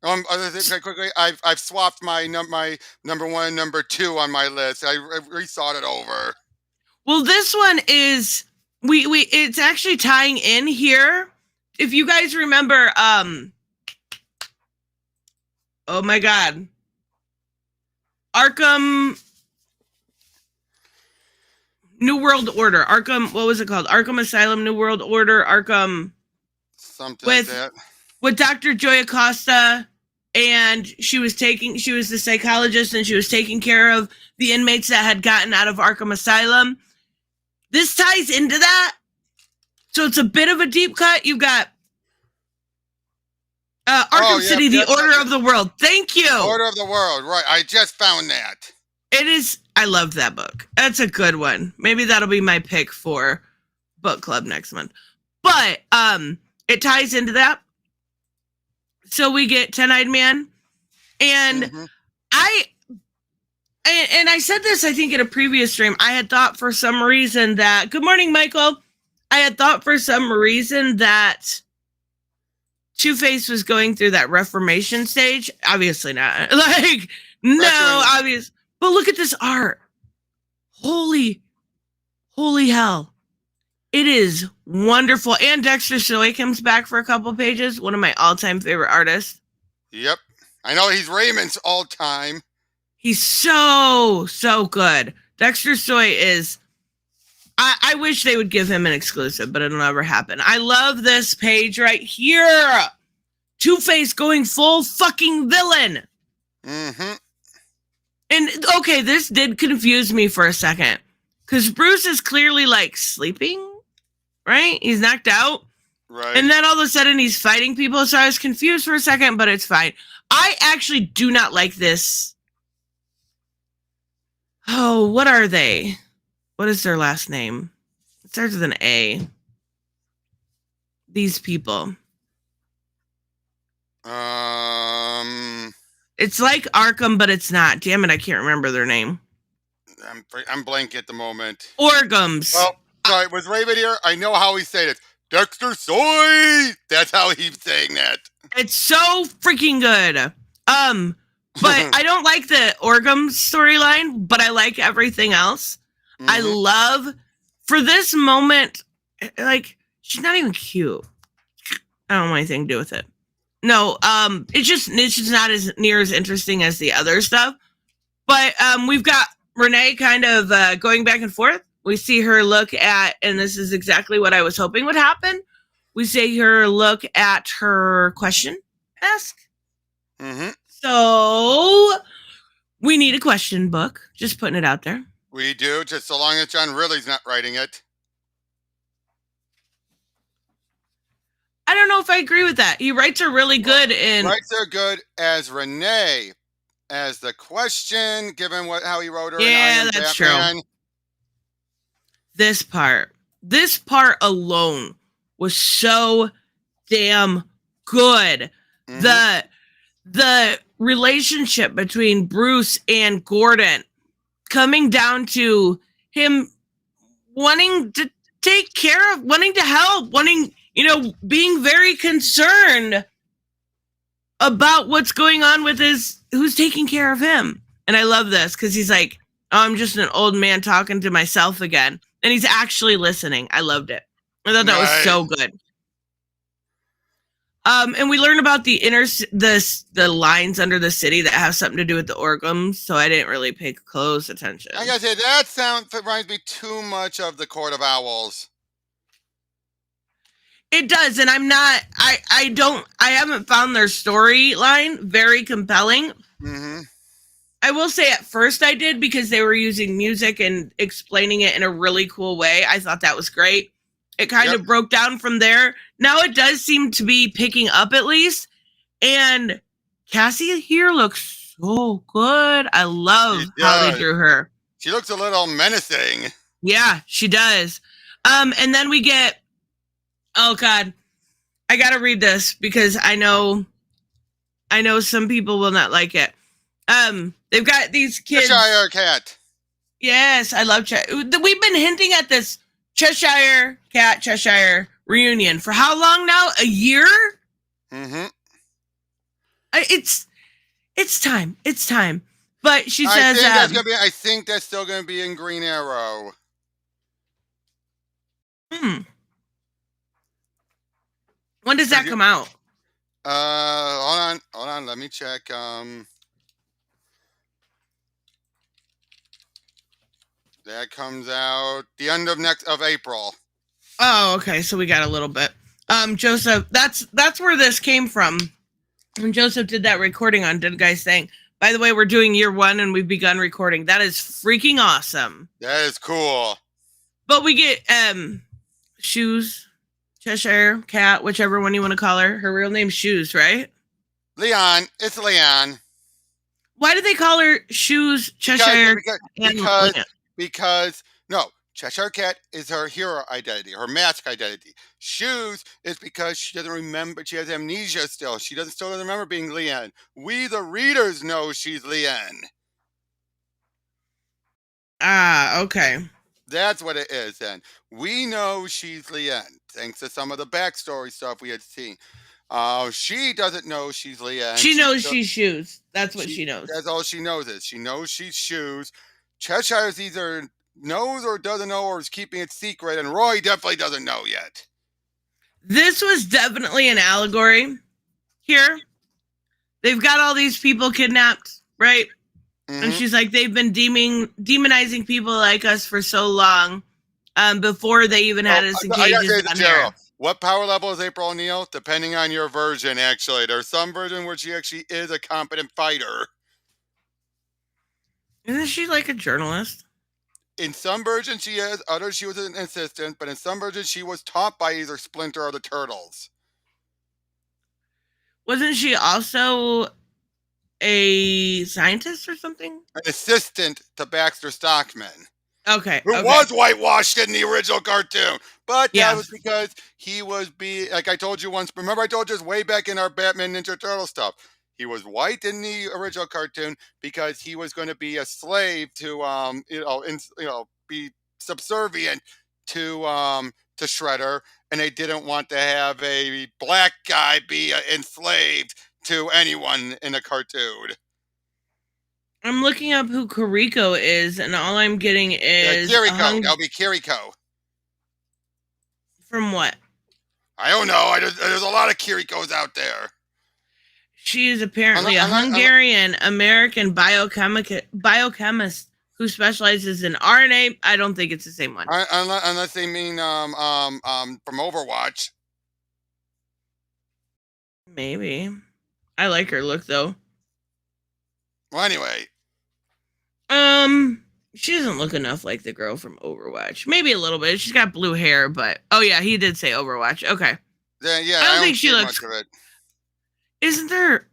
other things quickly. I've swapped my number 1 and number 2 on my list. I rethought it over. Well, this one is it's actually tying in here. If you guys remember, oh my god, Arkham New World Order. Arkham, what was it called? Arkham Asylum, New World Order, Arkham. Something like that. With Dr. Joy Acosta, and she was the psychologist, and she was taking care of the inmates that had gotten out of Arkham Asylum. This ties into that. So it's a bit of a deep cut. You've got Arkham City, the Order of the World. Thank you. Order of the World, right. I just found that. It is, I love that book. That's a good one. Maybe that'll be my pick for book club next month. But it ties into that. So we get 10-Eyed Man. And and I said this, I think, in a previous stream. I had thought for some reason that, good morning, Michael. I had thought for some reason that Two-Face was going through that reformation stage. Obviously not. Like, no, obvious. But look at this art. Holy hell. It is wonderful. And Dexter Soy comes back for a couple pages. One of my all-time favorite artists. Yep. I know he's Raymond's all-time. He's so good. Dexter Soy is... I wish they would give him an exclusive, but it'll never happen. I love this page right here. Two-Face going full fucking villain. Mm-hmm. And, okay, this did confuse me for a second. Because Bruce is clearly, like, sleeping, right? He's knocked out. Right. And then all of a sudden he's fighting people, so I was confused for a second, but it's fine. I actually do not like this. Oh, what are they? What is their last name? It starts with an A. These people. It's like Arkham, but it's not. Damn it, I can't remember their name. I'm blank at the moment. Orgums. Oh, sorry, was Raven here? I know how he said it. Dexter Soy! That's how he's saying that. It's so freaking good. But I don't like the Orgum storyline, but I like everything else. Mm-hmm. I love, for this moment, like, she's not even cute. I don't want anything to do with it. No, it's just not as near as interesting as the other stuff. But we've got Renee kind of going back and forth. We see her look at, and this is exactly what I was hoping would happen. We see her look at her question ask. Mm-hmm. So we need a question book. Just putting it out there. We do, just so long as John Ridley's not writing it. I don't know if I agree with that. He writes are really good in... Writes are good as Renee. As the question, given how he wrote her. Yeah, that's Batman. True. This part alone was so damn good. Mm-hmm. The relationship between Bruce and Gordon coming down to him wanting to take care of, wanting to help, being very concerned about what's going on with who's taking care of him. And I love this because he's like, oh, I'm just an old man talking to myself again. And he's actually listening. I loved it. I thought that was so good. And we learn about the lines under the city that have something to do with the Orgums, so I didn't really pay close attention. I gotta say, that reminds me too much of the Court of Owls. It does, and I haven't found their storyline very compelling. Mm-hmm. I will say at first I did because they were using music and explaining it in a really cool way. I thought that was great. It kind of broke down from there. Now it does seem to be picking up at least. And Cassie here looks so good. I love how they drew her. She looks a little menacing. Yeah, she does. And then we get, oh God, I got to read this because I know some people will not like it. They've got these kids. Cheshire Cat. Yes, I love Cheshire. We've been hinting at this Cheshire Cat, Cheshire reunion for how long now? A year? Mm-hmm. It's time. It's time. But she says, I think that's still going to be in Green Arrow. When does that come out? Hold on. Let me check. That comes out the end of April. Oh, okay. So we got a little bit. Joseph, that's where this came from. When Joseph did that recording on Dead Guys Thing. By the way, we're doing year 1 and we've begun recording. That is freaking awesome. That is cool. But we get Shoes, Cheshire Cat, whichever one you want to call her. Her real name's Shoes, right? Leon. It's Leon. Why do they call her Shoes, Cheshire? Because no, Cheshire Cat is her hero identity, her mask identity. Shoes is because she doesn't remember, she has amnesia still. She still doesn't remember being Leanne. We, the readers, know she's Leanne. Ah, okay. That's what it is then. We know she's Lien, thanks to some of the backstory stuff we had seen. She doesn't know she's Lien. She knows she's shoes. That's what She she knows. that's all she knows is she knows she's shoes. Cheshire's either knows or doesn't know or is keeping it secret, and Roy definitely doesn't know yet. This was definitely an allegory here. They've got all these people kidnapped, right? And she's like, they've been demonizing people like us for so long, before they even had us engaged on here. What power level is April O'Neil? Depending on your version, actually. There's some version where she actually is a competent fighter. Isn't she like a journalist? In some versions she is, others she was an assistant, but in some versions she was taught by either Splinter or the Turtles. Wasn't she also a scientist or something? An assistant to Baxter Stockman. Okay. Who was whitewashed in the original cartoon. But Yeah. that was because he was like I told you once, remember I told you this way back in our Batman Ninja Turtle stuff. He was white in the original cartoon because he was going to be a slave to be subservient to Shredder, and they didn't want to have a black guy be enslaved to anyone in a cartoon. I'm looking up who Kiriko is, and all I'm getting is Kiriko. That'll be Kiriko. From what? I don't know. There's a lot of Kirikos out there. She is apparently a Hungarian American biochemist who specializes in RNA. I don't think it's the same one. Unless they mean from Overwatch. Maybe. I like her look though. Well, anyway. She doesn't look enough like the girl from Overwatch. Maybe a little bit. She's got blue hair, but oh yeah, he did say Overwatch. Okay. Yeah, I don't think she looks. Isn't there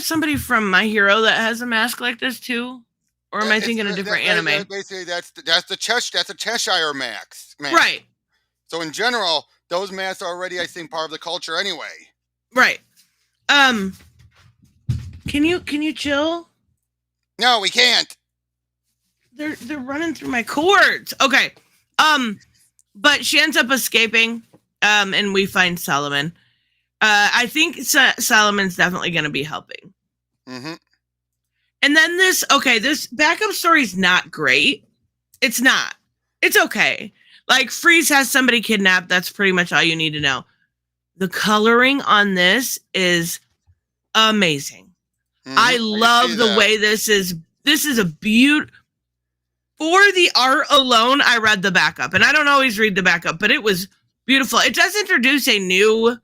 somebody from My Hero that has a mask like this too? Or am I thinking a different anime? Basically, that's a Cheshire mask. Right. So in general, those masks are already, I think, part of the culture anyway. Right. Can you chill? No, we can't. They're running through my cords. Okay. But she ends up escaping. And we find Solomon. I think Solomon's definitely going to be helping. Mm-hmm. And then this backup story is not great. It's not. It's okay. Like, Freeze has somebody kidnapped. That's pretty much all you need to know. The coloring on this is amazing. Mm-hmm. I love the way this is a beaut. For the art alone, I read the backup. And I don't always read the backup, but it was beautiful. It does introduce a new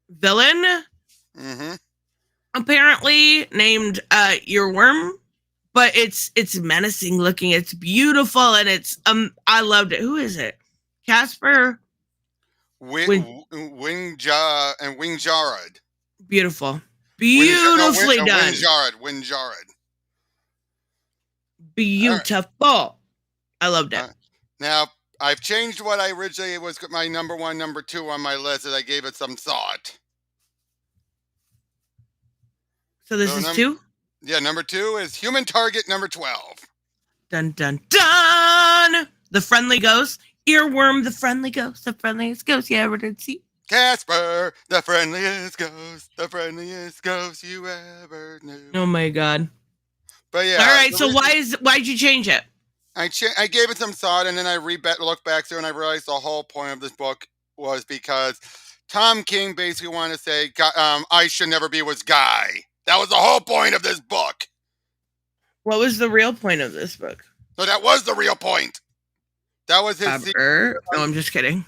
villain. Mm-hmm. Apparently named Earworm, but it's menacing looking. It's beautiful, and it's I loved it. Who is it? Casper Wingjarad. Beautiful. Beautifully done. Wingjarad. Beautiful. Right. I loved it. Now, I've changed what I originally was my number 1, number 2 on my list, and I gave it some thought. So this is 2? Yeah, number 2 is Human Target number 12. Dun, dun, dun! The friendly ghost. Earworm, the friendly ghost. The friendliest ghost you ever did see. Casper, the friendliest ghost. The friendliest ghost you ever knew. Oh my god. But yeah. All right, so why'd you change it? I gave it some thought, and then I looked back through, and I realized the whole point of this book was because Tom King basically wanted to say, I should never be with Guy. That was the whole point of this book. What was the real point of this book? No, that was the real point. That was his... No, I'm just kidding.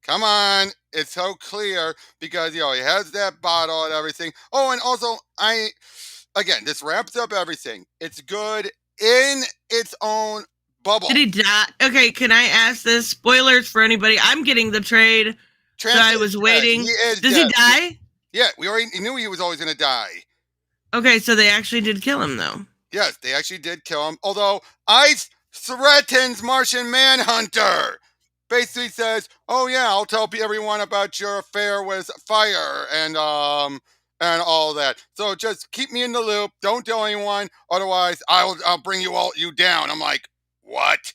Come on. It's so clear because, he has that bottle and everything. Oh, and also, again, this wraps up everything. It's good in its own bubble. Did he die? Okay, can I ask this? Spoilers for anybody. I'm getting the trade. So I was waiting. Does he die? Yeah, we already knew he was always going to die. Okay, so they actually did kill him, though. Yes, they actually did kill him. Although Ice threatens Martian Manhunter. Basically says, "Oh yeah, I'll tell everyone about your affair with Fire and and all that. So just keep me in the loop. Don't tell anyone, otherwise I'll bring you down. I'm like, what?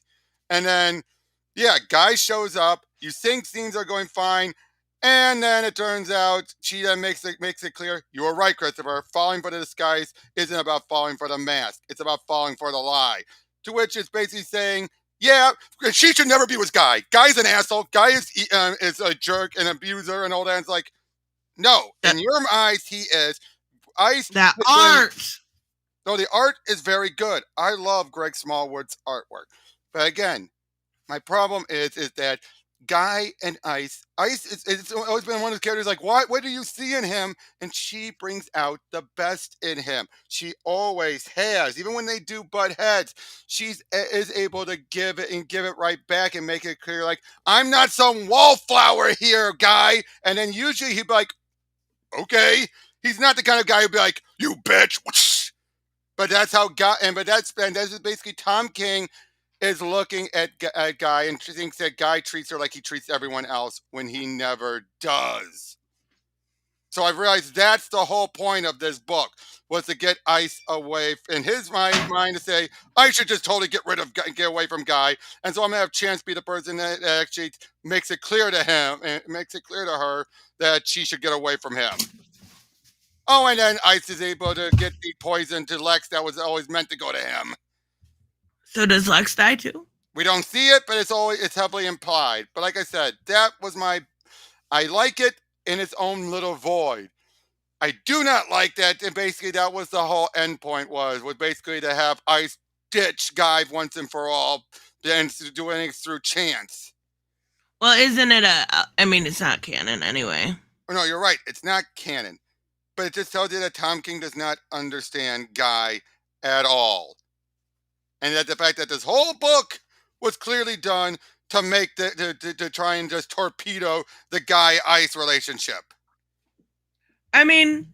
And then yeah, guy shows up. You think things are going fine, and then it turns out she then makes it clear you were right, Christopher. Falling for the disguise isn't about falling for the mask. It's about falling for the lie. To which it's basically saying, yeah, she should never be with Guy. Guy's an asshole. Guy is a jerk, an abuser, and all that. And it's like, no, in your eyes, he is. That art. No, the art is very good. I love Greg Smallwood's artwork. But again, my problem is that Guy and Ice it's always been one of the characters like, what do you see in him? And she brings out the best in him. She always has. Even when they do butt heads, is able to give it right back and make it clear, like, I'm not some wallflower here, Guy. And then usually he'd be like, okay. He's not the kind of guy who'd be like, you bitch. But that's how Guy, and that's basically Tom King is looking at Guy and thinks that Guy treats her like he treats everyone else when he never does. So I've realized that's the whole point of this book, was to get Ice away in his mind to say, I should just totally get away from Guy. And so I'm gonna have Chance be the person that actually makes it clear to him and makes it clear to her that she should get away from him. Oh, and then Ice is able to get the poison to Lex that was always meant to go to him. So does Lex die too? We don't see it, but it's heavily implied. But like I said, that was I like it in its own little void. I do not like that, and basically that was the whole end point, was basically to have Ice ditch Guy once and for all, and to do anything through Chance. Well, isn't it I mean, it's not canon anyway. No, you're right. It's not canon. But it just tells you that Tom King does not understand Guy at all. And that the fact that this whole book was clearly done to make to try and just torpedo the Guy Ice relationship. I mean,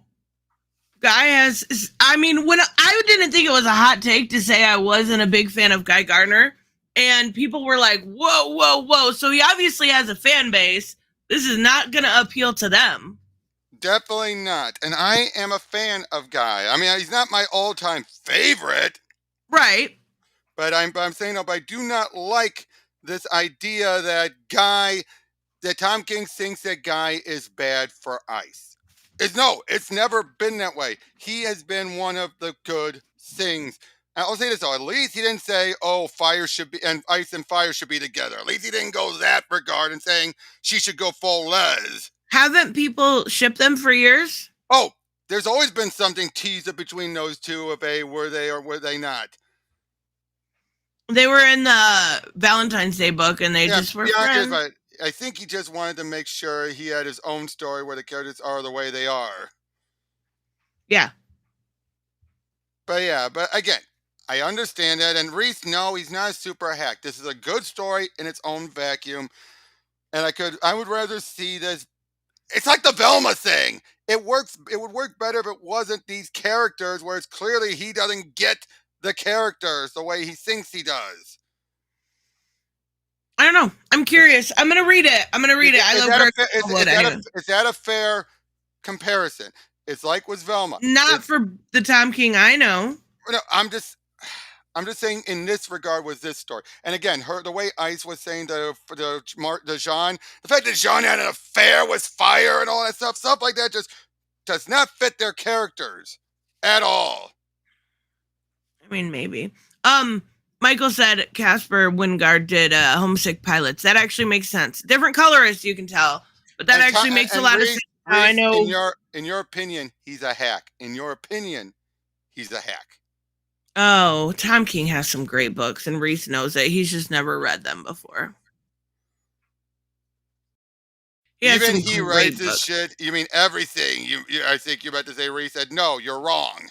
Guy has. I mean, when I didn't think it was a hot take to say I wasn't a big fan of Guy Gardner, and people were like, "Whoa, whoa, whoa!" So he obviously has a fan base. This is not going to appeal to them. Definitely not. And I am a fan of Guy. I mean, he's not my all-time favorite, right? But I'm saying, no, but I do not like this idea that Tom King thinks that Guy is bad for Ice. It's never been that way. He has been one of the good things. And I'll say this though, at least he didn't say, oh, Ice and Fire should be together. At least he didn't go that regard and saying she should go full Les. Haven't people shipped them for years? Oh, there's always been something teased between those two, were they or were they not? They were in the Valentine's Day book, and they just were friends. But I think he just wanted to make sure he had his own story where the characters are the way they are. Yeah. But again, I understand that. And Reese, no, he's not a super hack. This is a good story in its own vacuum. And I would rather see this. It's like the Velma thing. It would work better if it wasn't these characters where it's clearly he doesn't get the characters the way he thinks he does. I don't know. I'm curious. I'm gonna read it. I love Is that a fair comparison? It's like with Velma. Not for the Tom King I know. No, I'm just saying in this regard with this story. And again, the way Ice was saying to Jean, the fact that Jean had an affair with Fire and all that stuff like that just does not fit their characters at all. I mean, maybe. Michael said Caspar Wingard did Homesick Pilots. That actually makes sense. Different colorist, you can tell, but that actually makes a lot of sense. I know. In your opinion, he's a hack. In your opinion, he's a hack. Oh, Tom King has some great books, and Reese knows it. He's just never read them before. Even he writes this shit. You mean everything? I think you're about to say Reese said, no, you're wrong.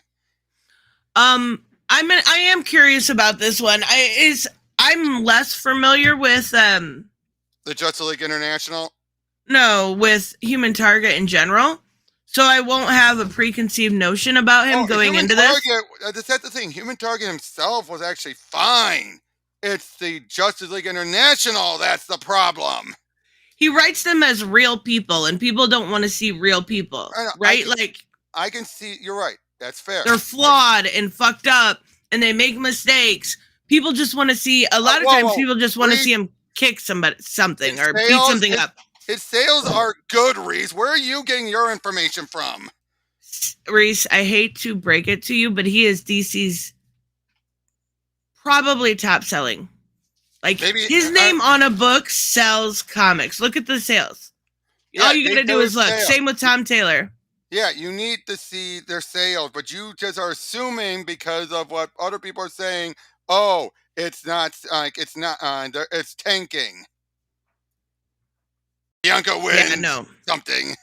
I am curious about this one. I'm less familiar with the Justice League International. No, with Human Target in general. So I won't have a preconceived notion about him going into this. That's the thing. Human Target himself was actually fine. It's the Justice League International that's the problem. He writes them as real people, and people don't want to see real people, right? I can see. You're right. That's fair. They're flawed and fucked up, and they make mistakes. People just want to see. A lot of times, people just want to see him kick something, or beat something up. His sales are good, Reese. Where are you getting your information from? Reese, I hate to break it to you, but he is DC's probably top selling. Like, maybe, his name on a book sells comics. Look at the sales. Yeah, all you gotta do is look. Same with Tom Taylor. Yeah, you need to see their sales, but you just are assuming because of what other people are saying. Oh, it's not like it's not. It's tanking. Bianca wins. Yeah, no. Something.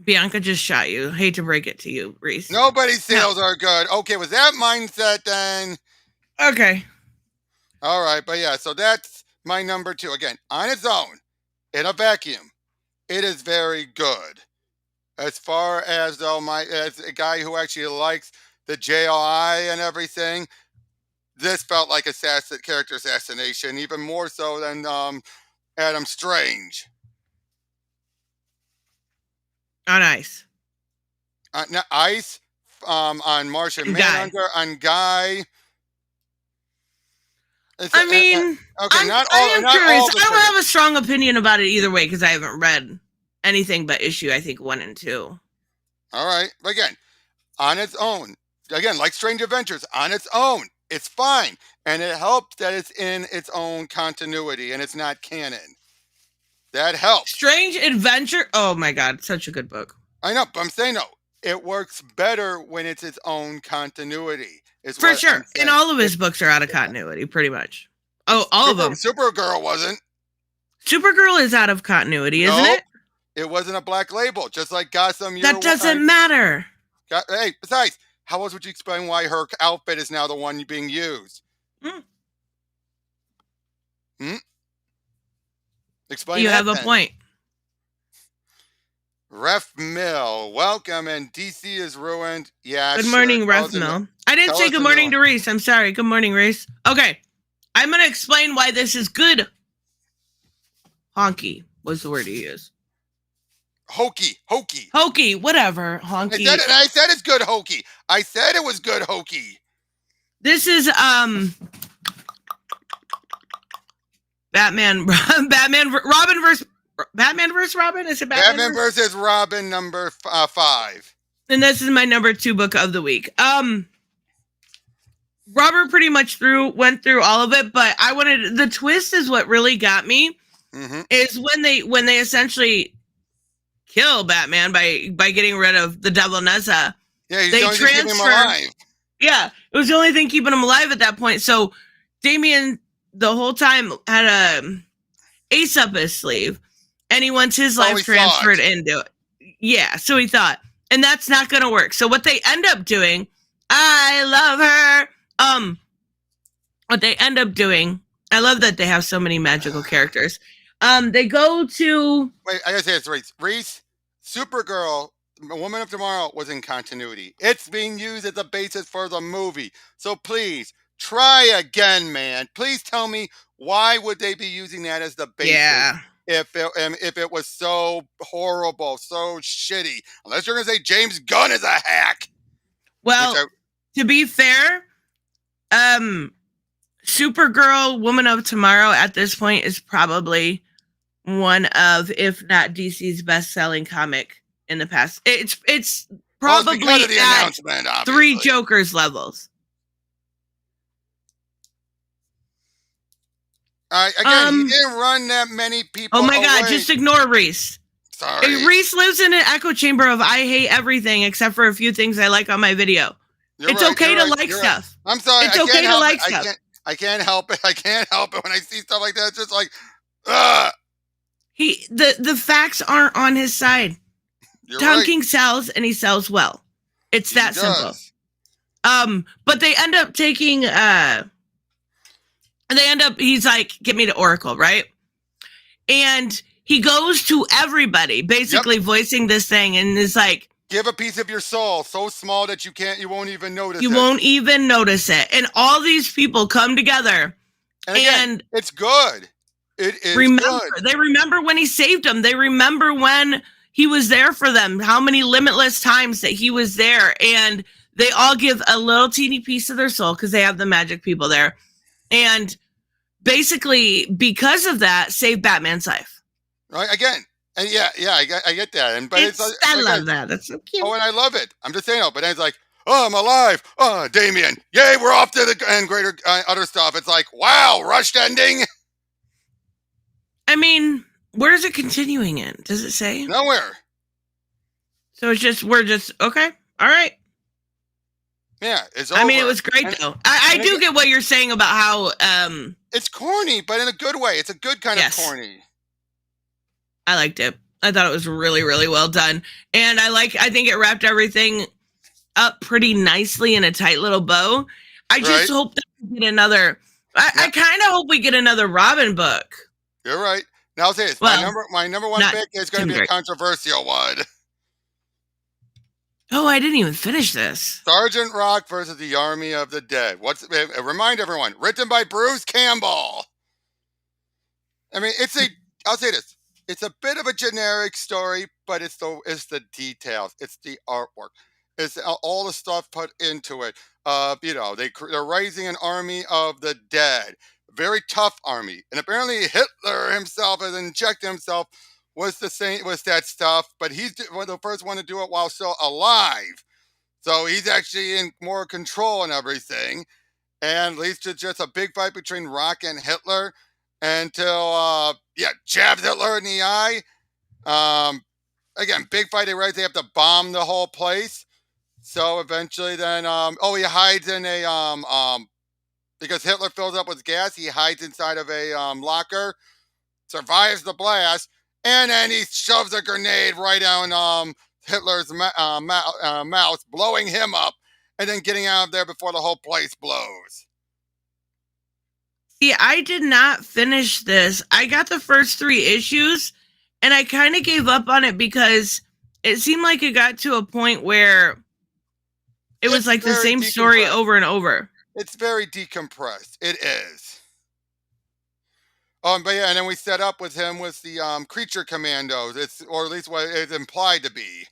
Bianca just shot you. Hate to break it to you, Reese. Nobody's sales are good. Okay, with that mindset, then. Okay. All right, but yeah, so that's my number 2. Again, on its own, in a vacuum, it is very good. As far as though as a guy who actually likes the JLI and everything, this felt like character assassination, even more so than Adam Strange. On Ice. Not Ice, on Martian Manhunter, on Guy. I mean, okay, I am curious. I don't have a strong opinion about it either way because I haven't read anything but issue, I think, 1 and 2. All right. Again, on its own. Again, like Strange Adventures, on its own, it's fine. And it helps that it's in its own continuity and it's not canon. That helps. Strange Adventure? Oh my God, such a good book. I know, but I'm saying no. It works better when it's its own continuity. For sure. And all of his books are out of continuity, pretty much. Oh, all of them. Supergirl wasn't. Supergirl is out of continuity, isn't it? It wasn't a Black Label, just like Gotham. That doesn't matter. Hey, besides, how else would you explain why her outfit is now the one being used? Explain. You have a point. Ref Mill, welcome, and DC is ruined. Yeah. Good morning, Ref Mill. I didn't say good morning to Reese. I'm sorry. Good morning, Reese. Okay, I'm gonna explain why this is good. Honky was the word you used. Hokey. Hokey, whatever. Honky. I said it's good hokey. I said it was good hokey. This is Batman Robin versus Robin? Is it Batman versus Robin number 5? And this is my number 2 book of the week. Robert pretty much went through all of it, but the twist is what really got me. Is when they essentially kill Batman by getting rid of the Devil Nessa. Yeah, they keeping him alive. Yeah, it was the only thing keeping him alive at that point. So Damian the whole time had a ace up his sleeve, and he wants his life transferred into it. Yeah, so he thought, and that's not going to work. So what they end up doing, I love her. What they end up doing, I love that they have so many magical characters. They go to... Wait, I gotta say this, Reese. Supergirl, Woman of Tomorrow, was in continuity. It's being used as a basis for the movie. So please, try again, man. Please tell me, why would they be using that as the basis? Yeah. If it was so horrible, so shitty. Unless you're gonna say James Gunn is a hack. Well, to be fair, Supergirl, Woman of Tomorrow at this point is probably one of, if not DC's best-selling comic in the past. It's probably because of the announcement, obviously. 3 Jokers levels. Again, he didn't run that many people. Oh my God, just ignore Reese. Sorry. Reese lives in an echo chamber of I hate everything except for a few things I like on my video. It's okay to like stuff. I'm sorry. It's okay to like stuff. I can't help it. I can't help it when I see stuff like that. It's just like, ugh. The facts aren't on his side. Tom King sells, and he sells well. It's that simple. But they end up taking he's like, get me to Oracle, right? And he goes to everybody, basically voicing this thing, and is like, give a piece of your soul so small that you won't even notice it. You won't even notice it. And all these people come together. And again, it's good. It is good. Good. They remember when he saved them. They remember when he was there for them, how many limitless times that he was there, and they all give a little teeny piece of their soul because they have the magic people there, and basically because of that, save Batman's life. Right again, and I get that, and but it's I again, love that. That's so cute. oh, and I love it. I'm just saying, but then it's like, oh, I'm alive. Oh, Damian, yay, we're off to the and greater other stuff. It's like, wow, rushed ending. I mean, where is it continuing in? Does it say? Nowhere. So it's just we're just okay. All right. Yeah, it's over. I mean, it was great though. I do get what you're saying about how it's corny, but in a good way. It's a good kind of corny. I liked it. I thought it was really, really well done. And I think it wrapped everything up pretty nicely in a tight little bow. I just hope that we get another I kind of hope we get another Robin book. You're right. Now I'll say this. My number one pick is going to be a controversial one. Oh, I didn't even finish this. Sergeant Rock versus the Army of the Dead. Remind everyone, written by Bruce Campbell. I mean, I'll say this. It's a bit of a generic story, but it's the details. It's the artwork. It's all the stuff put into it. They're raising an army of the dead. Very tough army. And apparently Hitler himself has injected himself with that stuff, but he's the first one to do it while still alive. So he's actually in more control and everything. And leads to just a big fight between Rock and Hitler until jabs Hitler in the eye. Again, big fight. They have to bomb the whole place. So eventually then he hides in a because Hitler fills up with gas, he hides inside of a locker, survives the blast, and then he shoves a grenade right down Hitler's mouth, blowing him up, and then getting out of there before the whole place blows. See, I did not finish this. I got the first 3 issues, and I kind of gave up on it because it seemed like it got to a point where it was like the same story over and over. It's very decompressed. It is. But and then we set up with him with the creature commandos. Or at least what it's implied to be.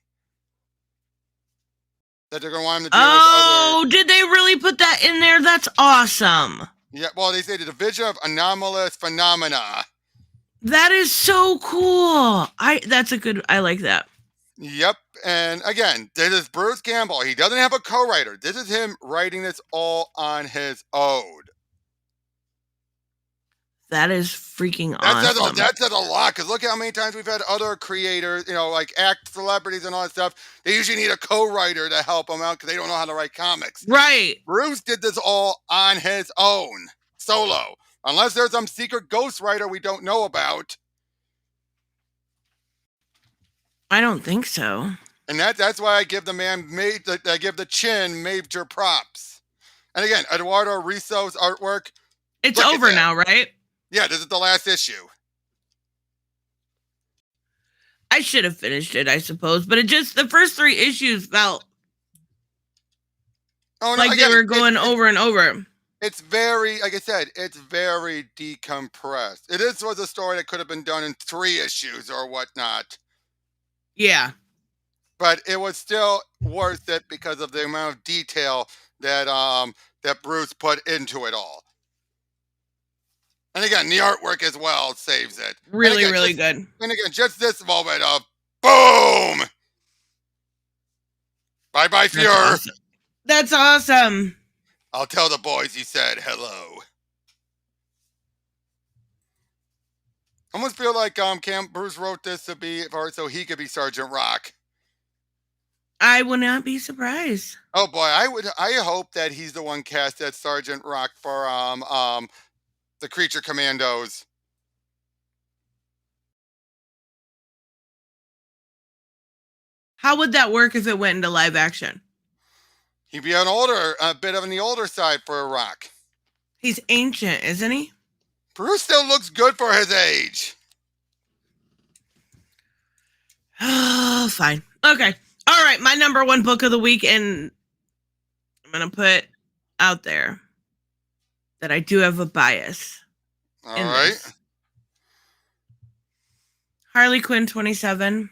That they're going to want him to deal with did they really put that in there? That's awesome. Yeah, well, they say the Division of Anomalous Phenomena. That is so cool. I like that. Yep. And again, this is Bruce Campbell. He doesn't have a co-writer. This is him writing this all on his own. That is freaking awesome. That says a lot, because look how many times we've had other creators, like act celebrities and all that stuff. They usually need a co-writer to help them out because they don't know how to write comics. Right. Bruce did this all on his own, solo. Unless there's some secret ghostwriter we don't know about. I don't think so. And that's why I give the chin major props. And again, Eduardo Risso's artwork. It's over now, right? Yeah, this is the last issue. I should have finished it, I suppose, but the first 3 issues felt they were going over and over. It's very, like I said, it's very decompressed. Was a story that could have been done in 3 issues or whatnot. Yeah. But it was still worth it because of the amount of detail that Bruce put into it all. And again, the artwork as well saves it. Really, really good. And again, just this moment of boom! Bye-bye, Fuhrer. That's awesome. I'll tell the boys he said hello. I almost feel like Bruce wrote this so he could be Sergeant Rock. I would not be surprised. Oh boy, I hope that he's the one cast as Sergeant Rock for the Creature Commandos. How would that work if it went into live action? He'd be a bit on the older side for a Rock. He's ancient, isn't he? Bruce still looks good for his age. Oh, fine. Okay. All right. My number 1 book of the week, and I'm going to put out there that I do have a bias. All right. Harley Quinn 27.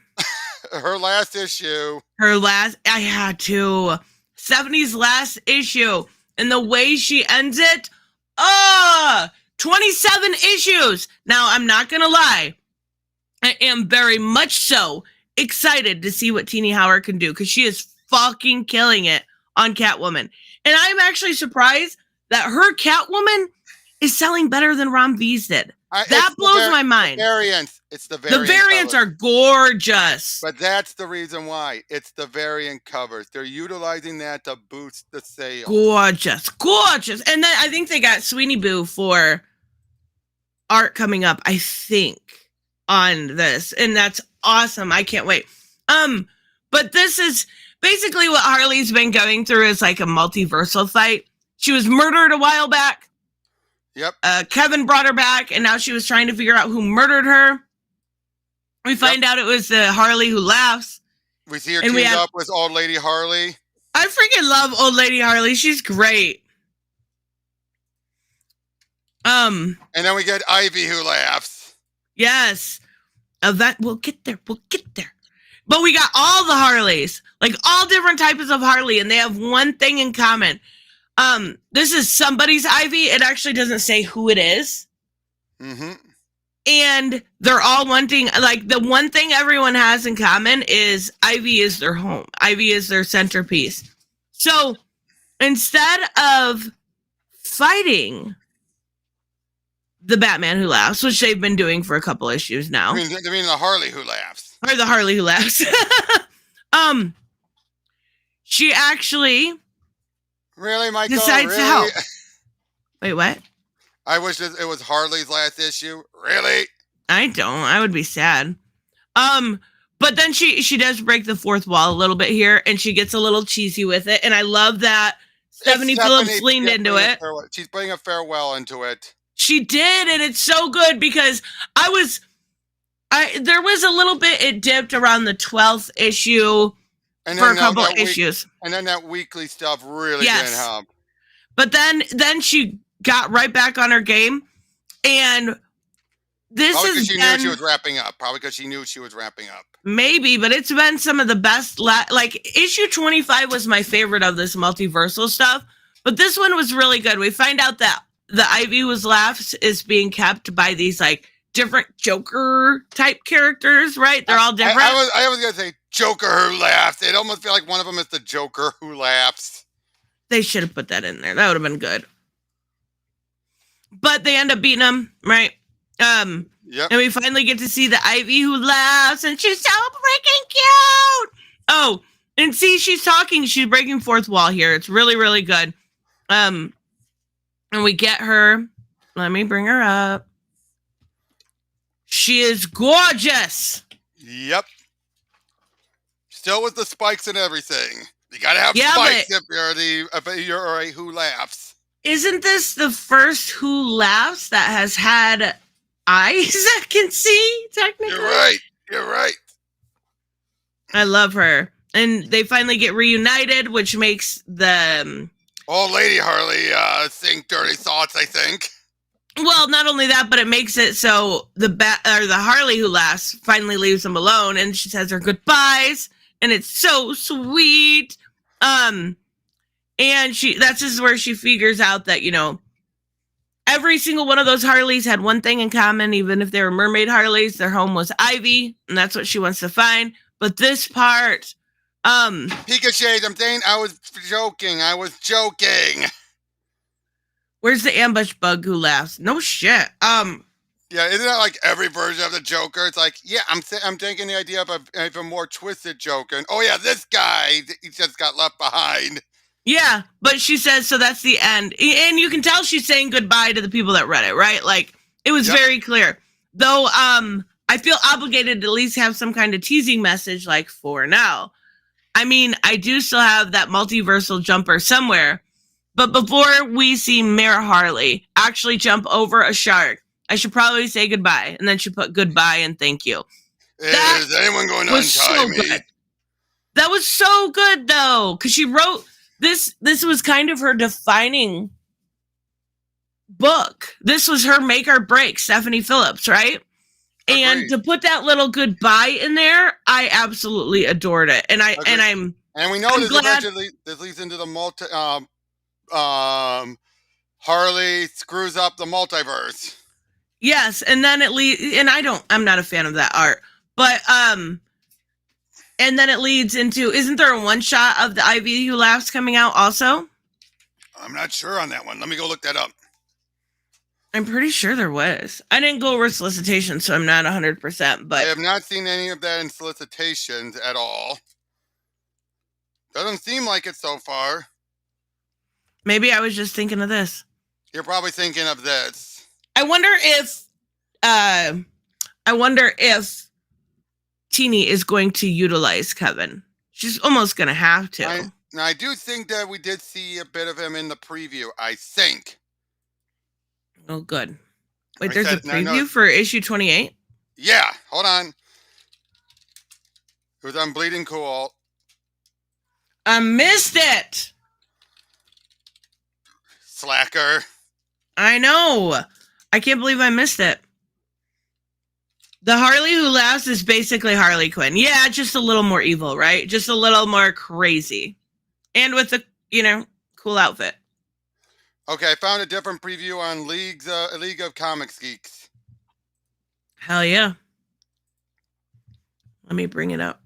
Her last issue. I had to. Stephanie's last issue. And the way she ends it, 27 issues. Now, I'm not going to lie. I am very much so excited to see what Tini Howard can do because she is fucking killing it on Catwoman. And I'm actually surprised that her Catwoman is selling better than Ron V's did. That blows my mind. It's the variant. The variants are gorgeous. But that's the reason why. It's the variant covers. They're utilizing that to boost the sales. Gorgeous. And then I think they got Sweeney Boo for art coming up, I think, on this. And that's awesome. I can't wait. But this is basically what Harley's been going through is like a multiversal fight. She was murdered a while back. Yep. Kevin brought her back, and now she was trying to figure out who murdered her. We find out it was the Harley Who Laughs. We see her teamed up with Old Lady Harley. I freaking love Old Lady Harley. She's great. And then we get Ivy Who Laughs. Yes. We'll get there. But we got all the Harleys, like all different types of Harley, and they have one thing in common. This is somebody's Ivy. It actually doesn't say who it is. Mm-hmm. And they're all wanting, like, the one thing everyone has in common is Ivy is their home. Ivy is their centerpiece. So instead of fighting the Batman Who Laughs, which they've been doing for a couple issues now. I mean the Harley Who Laughs. Or the Harley Who Laughs. She actually... Really, Michael? Decides to help. Wait, what? I wish it was Harley's last issue. Really? I don't. I would be sad. But then she does break the fourth wall a little bit here, and she gets a little cheesy with it. And I love that Stephanie Phillips leaned into it. She's putting a farewell into it. She did, and it's so good because there was a little bit, it dipped around the 12th issue for a couple issues. And then that weekly stuff really didn't help. But then she got right back on her game, and this probably is because she knew she was wrapping up. Probably because she knew she was wrapping up. Maybe, but it's been some of the best. Like issue 25 was my favorite of this multiversal stuff, but this one was really good. We find out that the Ivy Who Laughs is being kept by these like different Joker type characters, right? They're all different. I was gonna say Joker Who Laughs. It almost feel like one of them is the Joker Who Laughs. They should have put that in there. That would have been good. But they end up beating him, right? Yep. And we finally get to see the Ivy Who Laughs, and she's so freaking cute. Oh, and see, she's talking. She's breaking fourth wall here. It's really, really good. And we get her. Let me bring her up. She is gorgeous. Yep. Still with the spikes and everything. You gotta have spikes if you're a Who Laughs. Isn't this the first Who Laughs that has had eyes that can see, technically? You're right. I love her. And they finally get reunited, which makes the... Old Lady Harley think dirty thoughts, I think. Well, not only that, but it makes it so the Harley Who Laughs finally leaves them alone, and she says her goodbyes, and it's so sweet. And that's just where she figures out that, you know, every single one of those Harleys had one thing in common. Even if they were mermaid Harleys, their home was Ivy, and that's what she wants to find. But this part, Pikachu, I'm saying I was joking. Where's the ambush bug who laughs? No shit. Yeah, isn't that like every version of the Joker? It's like, yeah, I'm taking the idea of a more twisted Joker. And, oh yeah, this guy, he just got left behind. Yeah, but she says, so that's the end. And you can tell she's saying goodbye to the people that read it, right? Like, it was very clear. Though, I feel obligated to at least have some kind of teasing message, like, for now. I mean, I do still have that multiversal jumper somewhere. But before we see Mayor Harley actually jump over a shark, I should probably say goodbye. And then she put goodbye and thank you. Is anyone going to untie me? Good. That was so good, though, because she wrote... This was kind of her defining book. This was her make or break, Stephanie Phillips, right? And Agreed. to put that little goodbye in there, I absolutely adored it. And Agreed. And we know I'm this glad- eventually this leads into the Harley screws up the multiverse. yes, and then and I'm not a fan of that art. But and then it leads into, isn't there a one shot of the Ivy Who Laughs coming out also? I'm not sure on that one. Let me go look that up. I'm pretty sure there was. I didn't go over solicitation, so I'm not 100%. But I have not seen any of that in solicitations at all. Doesn't seem like it so far. maybe I was just thinking of this. You're probably thinking of this. I wonder if Teeny is going to utilize Kevin. She's almost gonna have to. I do think that we did see a bit of him in the preview, I think. Oh, good. Wait, I there's a said- no, no. preview for issue 28? Yeah, hold on. It was on Bleeding Cool. I missed it. Slacker. I know. I can't believe I missed it. The Harley Who Laughs is basically Harley Quinn. Yeah, just a little more evil, right? Just a little more crazy. And with a, cool outfit. Okay, I found a different preview on League of Comics Geeks. Hell yeah. Let me bring it up.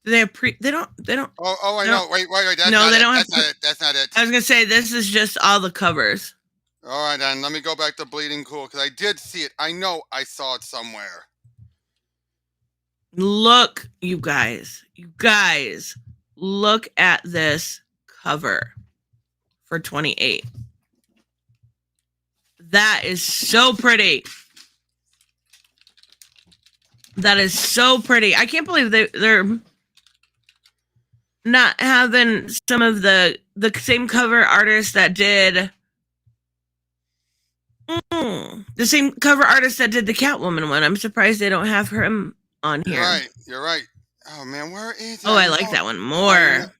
Do they have they don't. Oh, I No. know. Wait. That's No, not they it. don't have That's not it. That's not it. I was going to say, this is just all the covers. All right, then. Let me go back to Bleeding Cool because I did see it. I know I saw it somewhere. Look, you guys, look at this cover for 28. That is so pretty. That is so pretty. I can't believe they're not having some of the same cover artists that did the same cover artist that did the Catwoman one. I'm surprised they don't have him on here. You're right. Oh man, where is it? Oh, I like that one more.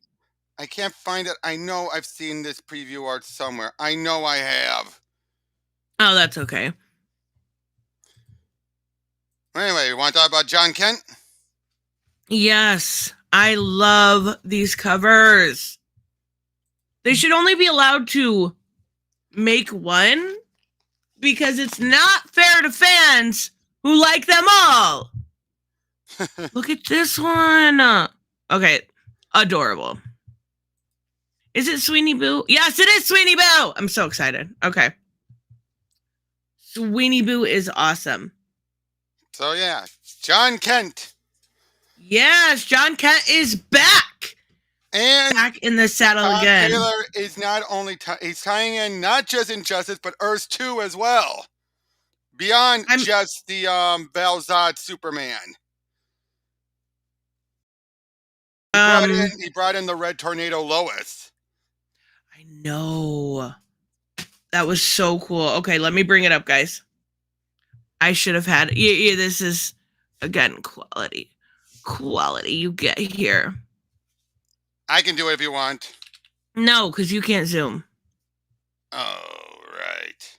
I can't find it. I know I've seen this preview art somewhere. I know I have. Oh, that's okay. Anyway, you want to talk about John Kent? Yes, I love these covers. They should only be allowed to make one because it's not fair to fans who like them all. Look at this one. Okay, adorable. Is it Sweeney Boo? Yes, it is Sweeney Boo. I'm so excited. Okay. Sweeney Boo is awesome. So yeah, John Kent. Yes, John Kent is back. And Back in the saddle Tom again. Taylor is not only he's tying in not just Injustice but Earth 2 as well. Beyond just the Val Zod Superman. He brought in the Red Tornado Lois. I know. That was so cool. Okay, let me bring it up, guys. I should have had yeah, this is again quality you get here. I can do it if you want. No, because you can't zoom. Oh, right.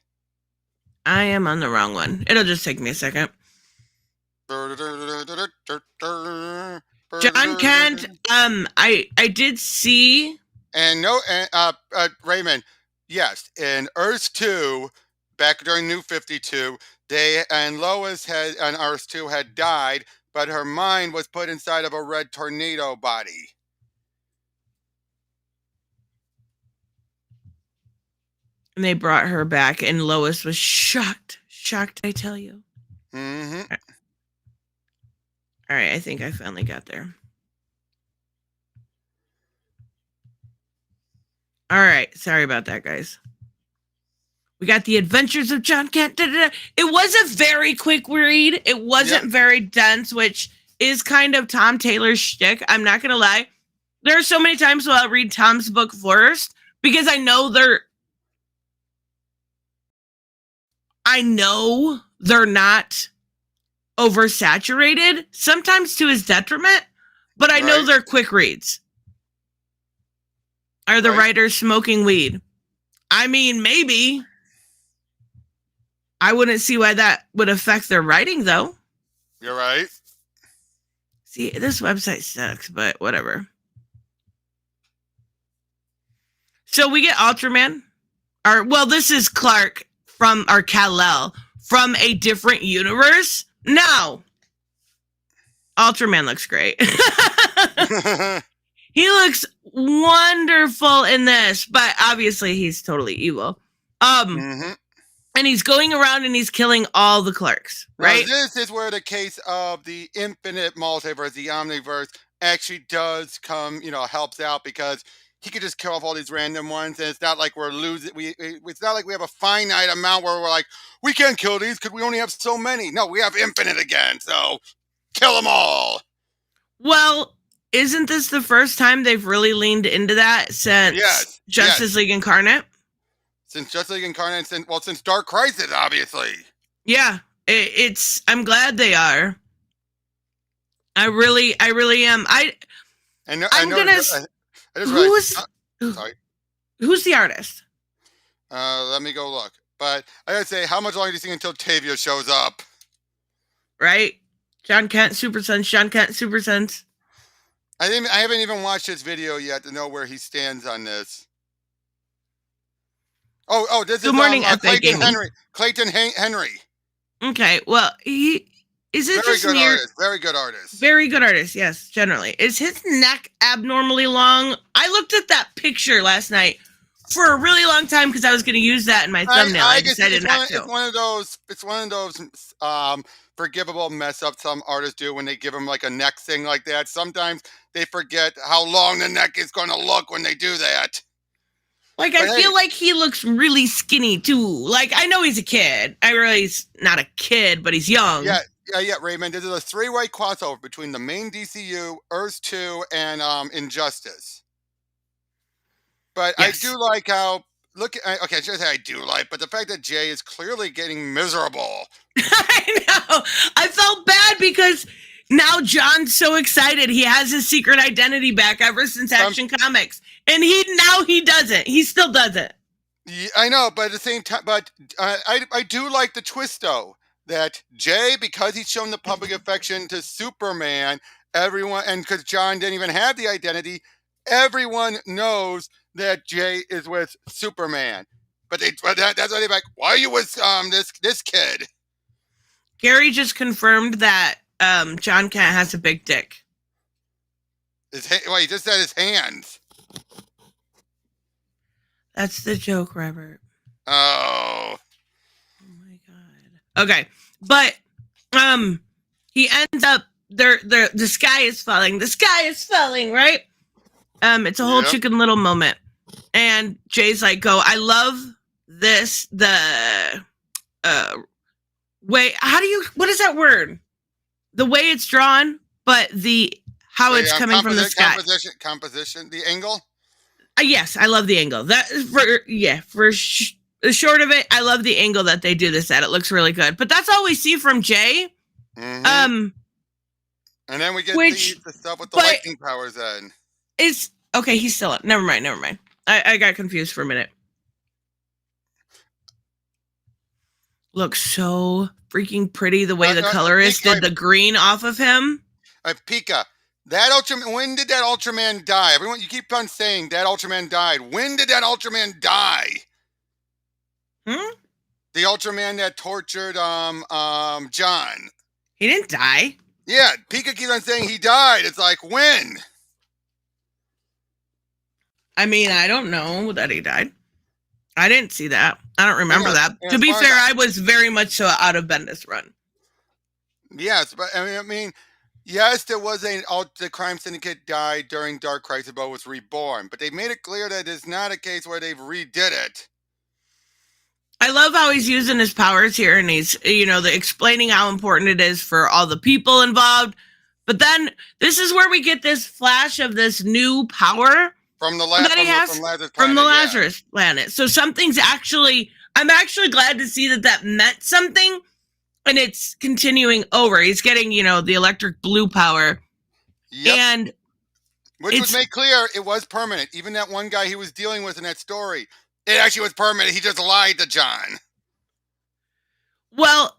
I am on the wrong one. It'll just take me a second. John Kent, I did see. And Raymond, yes, in Earth 2, back during New 52, Lois on Earth 2 had died, but her mind was put inside of a red tornado body. And they brought her back, and Lois was shocked. Shocked, I tell you. Mm-hmm. All right, I think I finally got there. All right, sorry about that, guys. We got the Adventures of John Kent. It was a very quick read. It wasn't very dense, which is kind of Tom Taylor's shtick. I'm not gonna lie. There are so many times where I'll read Tom's book first because I know they're not oversaturated, sometimes to his detriment, but I know they're quick reads. Are the writers smoking weed? I mean, maybe. I wouldn't see why that would affect their writing, though. You're right. See, this website sucks, but whatever. So we get Ultraman. This is Clark or Kal-El from a different universe. Now, Ultraman looks great. He looks wonderful in this, but obviously he's totally evil. And he's going around and he's killing all the Clarks, right? Now, this is where the case of the infinite multiverse, the Omniverse, actually does come, helps out, because he could just kill off all these random ones, and it's not like we're losing. It's not like we have a finite amount where we're like, we can't kill these because we only have so many. No, we have infinite again, so kill them all. Well, isn't this the first time they've really leaned into that since Justice League Incarnate? Since Justice League Incarnate, since Dark Crisis, obviously. Yeah, I'm glad they are. I really am. Who's the artist? Let me go look. But I gotta say, how much longer do you think until Tavia shows up? Right, John Kent Super Sense. I haven't even watched this video yet to know where he stands on this. Oh, this Good morning, Clayton Henry. Okay, well, Very good artist. Very good artist, yes, generally. Is his neck abnormally long? I looked at that picture last night for a really long time because I was going to use that in my thumbnail. I decided not to. It's one of those forgivable mess ups some artists do when they give them like a neck thing like that. Sometimes they forget how long the neck is going to look when they do that. I feel like he looks really skinny too. Like, I know he's a kid. He's not a kid, but he's young. Yeah, Raymond. This is a 3-way crossover between the main DCU, Earth 2, and Injustice. But yes. I do like how but the fact that Jay is clearly getting miserable. I know. I felt bad because now John's so excited. He has his secret identity back ever since Action Comics. And he doesn't. He still doesn't. Yeah, I know, but at the same time, I do like the twist, though, that Jay, because he's shown the public affection to Superman, everyone, and because John didn't even have the identity, everyone knows that Jay is with Superman. But that's why they're like, why are you with this kid? Gary just confirmed that John Kent has a big dick. He just said his hands. That's the joke, Robert. Oh my God. Okay, but he ends up the sky is falling. The sky is falling, right? It's a whole Chicken Little moment, and Jay's like, "Go! I love this. The way. What is that word? The way it's drawn, but how it's coming from the sky. Composition. The angle." Yes, I love the angle. That the short of it, I love the angle that they do this at. It looks really good. But that's all we see from Jay. Mm-hmm. And then we get the stuff with the lightning powers then. Okay, he's still up. Never mind. I got confused for a minute. Looks so freaking pretty the way the colorist did the green off of him. Pika. When did that Ultraman die? Everyone, you keep on saying that Ultraman died. When did that Ultraman die? The Ultraman that tortured John. He didn't die. Yeah, Pika keeps on saying he died. It's like, when? I mean, I don't know that he died. I didn't see that. I don't remember that. To be fair, I was very much so out of Bendis run. Yes, but I mean, yes, there was the crime syndicate died during Dark Crisis, but was reborn. But they made it clear that it's not a case where they've redid it. I love how he's using his powers here, and he's, explaining how important it is for all the people involved. But then this is where we get this flash of this new power from the Lazarus planet. So I'm actually glad to see that meant something. And it's continuing over. He's getting, the electric blue power. Yep. And which was made clear it was permanent. Even that one guy he was dealing with in that story, it actually was permanent. He just lied to John. Well,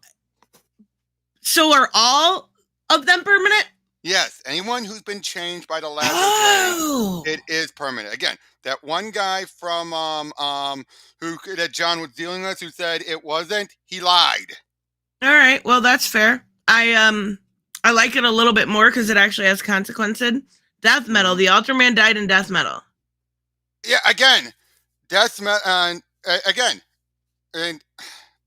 so are all of them permanent? Yes, anyone who's been changed by the Lazarus Oh, Ring, it is permanent. Again, that one guy from that John was dealing with who said it wasn't, he lied. all right. Well, that's fair. I like it a little bit more because it actually has consequences. Death metal. Mhm. The Ultraman died in death metal. Yeah, again, again, and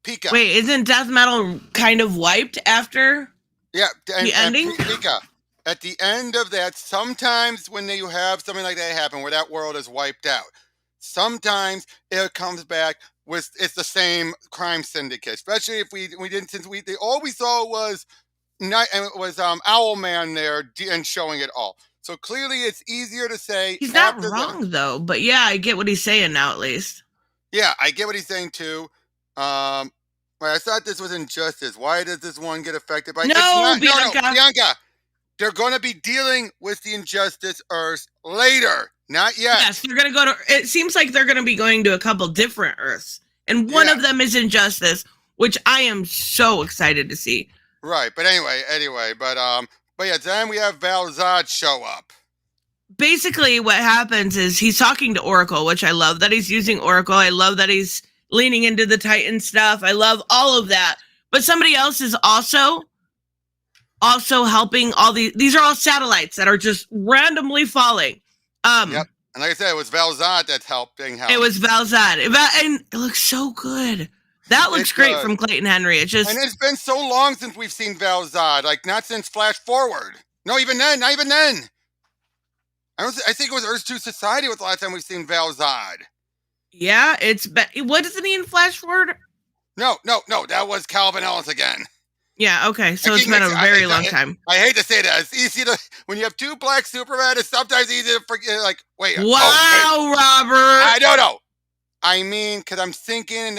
Pika. Wait, isn't death metal kind of wiped after Yeah, the ending? Pika. At the end of that, sometimes when you have something like that happen where that world is wiped out, sometimes it comes back with it's the same crime syndicate. Especially if we didn't since all we saw was night and it was Owlman there and showing it all. So clearly, it's easier to say He's not after wrong though, but yeah, I get what he's saying now at least. Yeah, I get what he's saying too. But I thought this was injustice. Why does this one get affected by? No, No, Bianca. Bianca. They're going to be dealing with the injustice Earths later, not yet. Yes, they're gonna go to. It seems like they're gonna be going to a couple different Earths, and one Yeah. of them is Injustice, which I am so excited to see. Right, but anyway, but yeah, then we have Val-Zod show up. Basically, what happens is he's talking to Oracle, which I love that he's using Oracle. I love that he's leaning into the Titan stuff. I love all of that. But somebody else is also helping all these are all satellites that are just randomly falling. Yep. And like I said, it was Val-Zod that's helping. It was Val-Zod. And it looks so good. That looks great from Clayton Henry. It just and it's been so long since we've seen Val-Zod, like not since Flash Forward. No, even then, not even then. I think it was Earth 2 Society was the last time we've seen Val-Zod. Yeah, what isn't he in Flash Forward? No, that was Calvin Ellis again. Yeah, okay, so it's been a very long time. I hate to say that. It's easy to, when you have two black Superman, it's sometimes easy to forget, like, wait. Wow, wait. Robert. I don't know. I mean, because I'm thinking,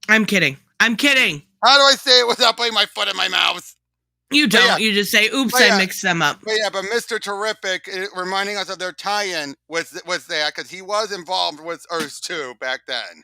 I'm kidding. I'm kidding. How do I say it without putting my foot in my mouth? You don't. Yeah. You just say, oops, I mixed them up. But yeah, but Mr. Terrific, reminding us of their tie-in was that, because he was involved with Earth 2 back then.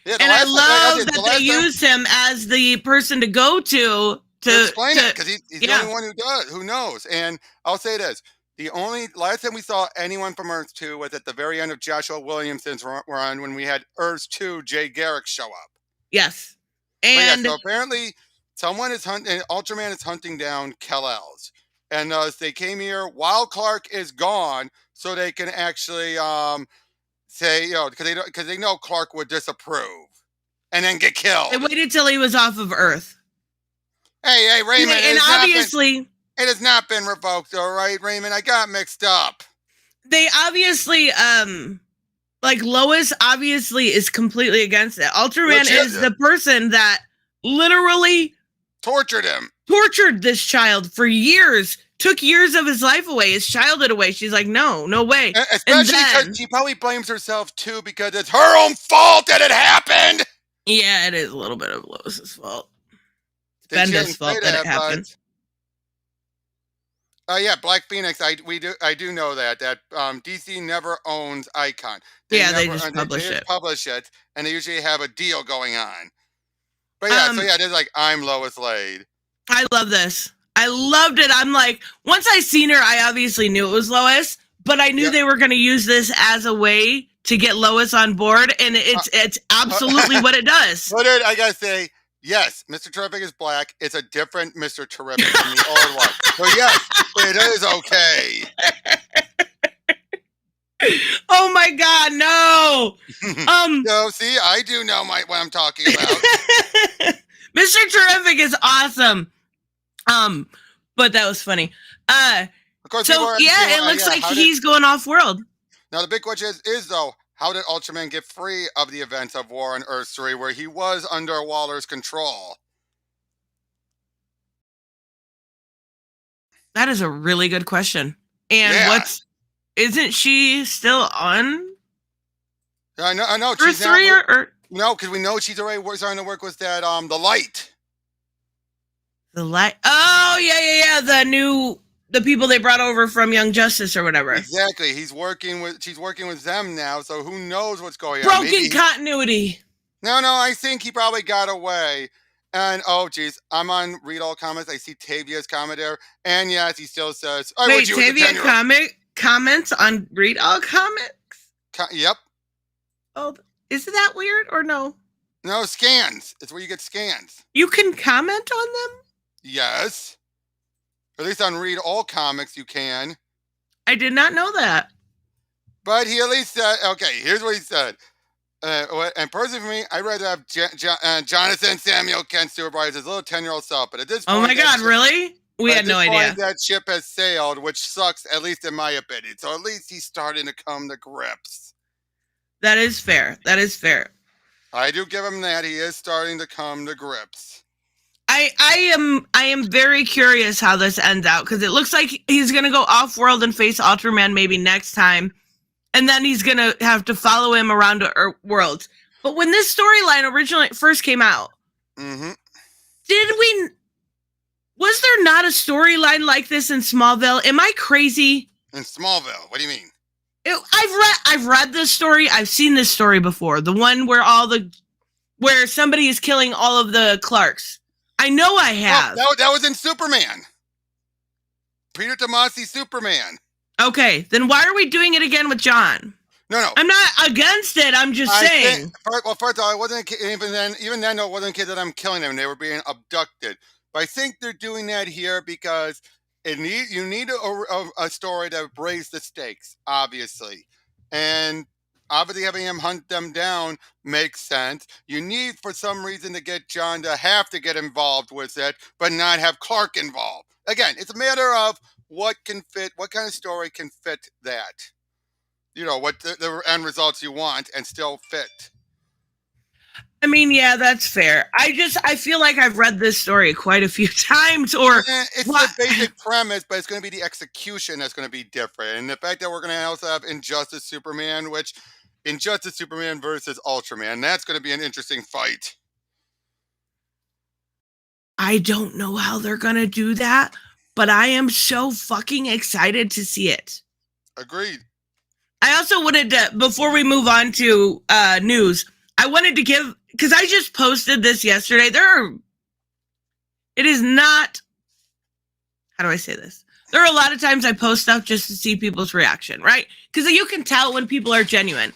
Yeah, and I love that they use him as the person to go to explain it, because he's the only one who knows. And I'll say this. The only last time we saw anyone from Earth 2 was at the very end of Joshua Williamson's run when we had Earth 2 Jay Garrick show up. Yes. And so apparently someone is hunting, Ultraman is hunting down Kal-Els. And they came here while Clark is gone so they can actually say, because they know Clark would disapprove and then get killed. They waited till he was off of Earth. Hey, Raymond. And obviously... It has not been revoked, all right, Raymond? I got mixed up. They obviously, like Lois obviously is completely against it. Ultraman is the person that literally tortured him. Tortured this child for years. Took years of his life away, his childhood away. She's like, no way. Especially because she probably blames herself, too, because it's her own fault that it happened. Yeah, it is a little bit of Lois's fault. It's Benda's fault that it happened. Yeah, Black Phoenix. I do know that DC never owns Icon. They just publish it. Publish it, and they usually have a deal going on. But yeah, there's like I'm Lois Lane. I love this. I loved it. I'm like, once I seen her, I obviously knew it was Lois, but I knew they were going to use this as a way to get Lois on board, and it's absolutely what it does. But I gotta say. Yes, Mr. Terrific is black. It's a different Mr. Terrific from the old one. So yes, it is okay. Oh my God, no! No, see, I do know what I'm talking about. Mr. Terrific is awesome. But that was funny. Of course, so it looks like he's going off world. Now the big question is though. How did Ultraman get free of the events of War on Earth 3 where he was under Waller's control? That is a really good question. And isn't she still on? I know. Earth 3 or no, because we know she's already starting to work with that the Light. The Light. Oh, yeah. The people they brought over from Young Justice or whatever. Exactly. She's working with them now, so who knows what's going on. Broken continuity. No, I think he probably got away. And oh, geez, I'm on Read All Comments. I see Tavia's comment there, and yes, he still says, "I wish Wait, you was a Tavia 10-year-old." comments on Read All Comics? Yep. Oh, isn't that weird or no? No, scans. It's where you get scans. You can comment on them? Yes. At least on Read All Comics, you can. I did not know that. But he at least said, okay, here's what he said. And personally for me, I'd rather have Jonathan Samuel Kent Stewart as his little 10-year-old self. But at this point, oh my God, really? We had no idea. That ship has sailed, which sucks, at least in my opinion. So at least he's starting to come to grips. That is fair. That is fair. I do give him that. He is starting to come to grips. I am very curious how this ends out, because it looks like he's gonna go off world and face Ultraman maybe next time, and then he's gonna have to follow him around to worlds. But when this storyline originally first came out, was there not a storyline like this in Smallville? Am I crazy? In Smallville, what do you mean? I've read this story. I've seen this story before. The one where where somebody is killing all of the Clarks. I know I have. Oh, that was in Superman. Peter Tomasi Superman. Okay, then why are we doing it again with John? No. I'm not against it. I'm just saying. First of all, it wasn't even then. No, it wasn't a kid that I'm killing them. They were being abducted. But I think they're doing that here because you need a story that raises the stakes, obviously, and obviously having him hunt them down makes sense. You need, for some reason, to get John to have to get involved with it, but not have Clark involved. Again, it's a matter of what kind of story can fit that. You know, what the end results you want and still fit. I mean, yeah, that's fair. I feel like I've read this story quite a few times, or it's the basic premise, but it's going to be the execution that's going to be different. And the fact that we're going to also have Injustice Superman, which Injustice Superman versus Ultraman, that's going to be an interesting fight. I don't know how they're going to do that, but I am so fucking excited to see it. Agreed. I also wanted to, before we move on to news, I wanted to give, because I just posted this yesterday. It is not, how do I say this? There are a lot of times I post stuff just to see people's reaction, right? Because you can tell when people are genuine.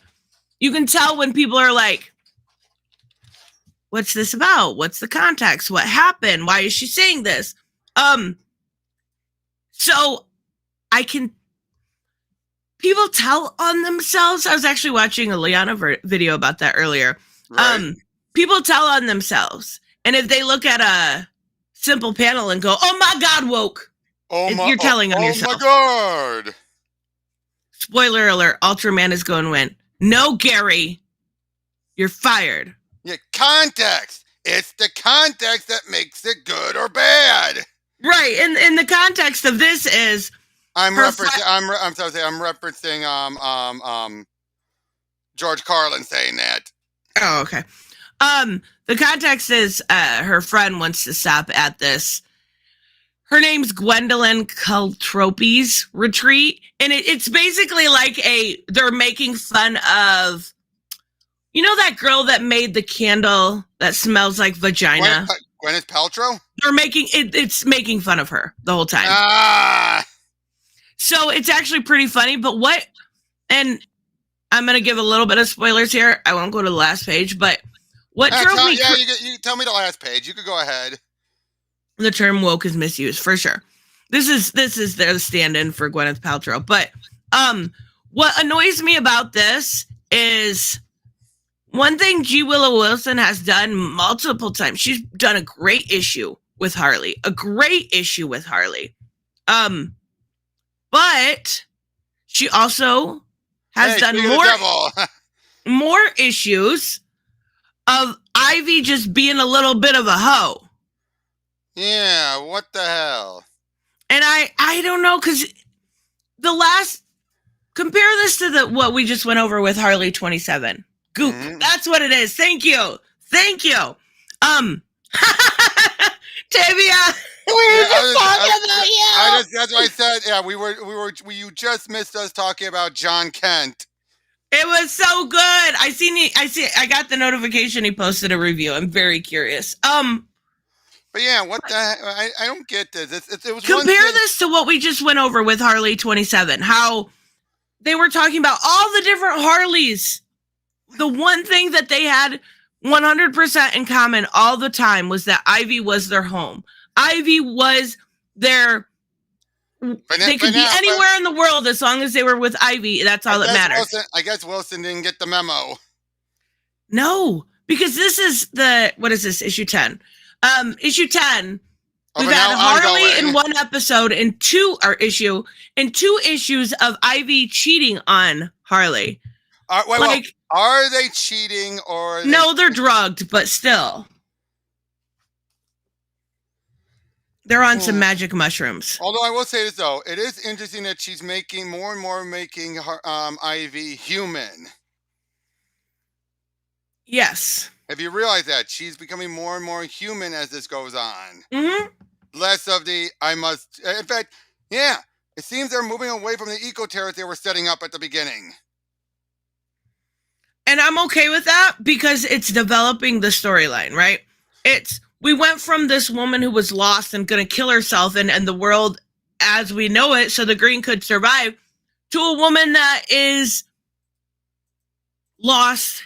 You can tell when people are like, what's this about? What's the context? What happened? Why is she saying this? So people tell on themselves. I was actually watching a Liana video about that earlier. Right. People tell on themselves. And if they look at a simple panel and go, oh my God, woke. You're telling on yourself. Oh my God. Spoiler alert, Ultraman is going to win. No, Gary, you're fired. Yeah, context. It's the context that makes it good or bad. Right. And the context of this is I'm referencing George Carlin saying that. Oh, okay. The context is her friend wants to stop at this. Her name's Gwendolyn Caltropi's retreat, and it's basically like they're making fun of, you know, that girl that made the candle that smells like vagina. Gwyneth Paltrow. They're making it's making fun of her the whole time. So it's actually pretty funny. But and I'm gonna give a little bit of spoilers here. I won't go to the last page, but what drove me? Yeah, you tell me the last page. You could go ahead. The term woke is misused for sure. This is their stand-in for Gwyneth Paltrow. But what annoys me about this is one thing G. Willow Wilson has done multiple times. She's done a great issue with Harley. But she also has done more issues of Ivy just being a little bit of a hoe. Yeah, what the hell? And I don't know, because compare this to what we just went over with Harley 27. Goop. Mm-hmm. That's what it is. Thank you. Tavia, we were just talking about you. That's what I said. Yeah, you just missed us talking about John Kent. It was so good. I got the notification he posted a review. I'm very curious. But yeah, what the heck? I don't get this. It was one Compare thing. this to what we just went over with Harley 27. How they were talking about all the different Harleys. The one thing that they had 100% in common all the time was that Ivy was their home. Ivy was their. They could be anywhere in the world as long as they were with Ivy. That's all that matters. I guess Wilson didn't get the memo. No, because this is what is this, issue 10? Issue 10. We got Harley in one episode in two issues of Ivy cheating on Harley. Are they cheating or? No, they're drugged, but still. They're on some magic mushrooms. Although I will say this though, it is interesting that she's making more and more Ivy human. Yes. Have you realized that she's becoming more and more human as this goes on? Mm-hmm. Less of the in fact, yeah, it seems they're moving away from the eco-terrorists they were setting up at the beginning. And I'm okay with that because it's developing the storyline, right? We went from this woman who was lost and going to kill herself and the world as we know it so the Green could survive to a woman that is lost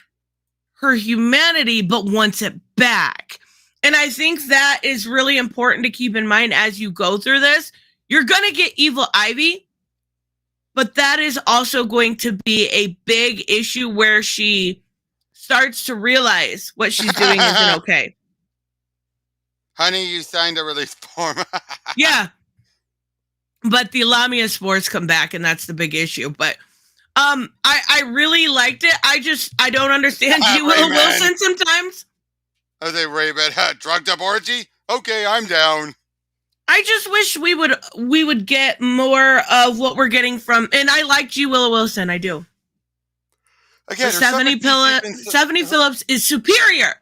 her humanity but wants it back. And I think that is really important to keep in mind as you go through this. You're going to get evil Ivy, but that is also going to be a big issue where she starts to realize what she's doing isn't okay. Honey, you signed a release form. Yeah. But the Lamia spores come back, and that's the big issue. But I really liked it. I don't understand you, Willow Wilson, sometimes. I say, Ray-Man, drugged up orgy? Okay, I'm down. I just wish we would get more of what we're getting from, and I liked you, Willow Wilson. I do. Again, 70 Phillips is superior,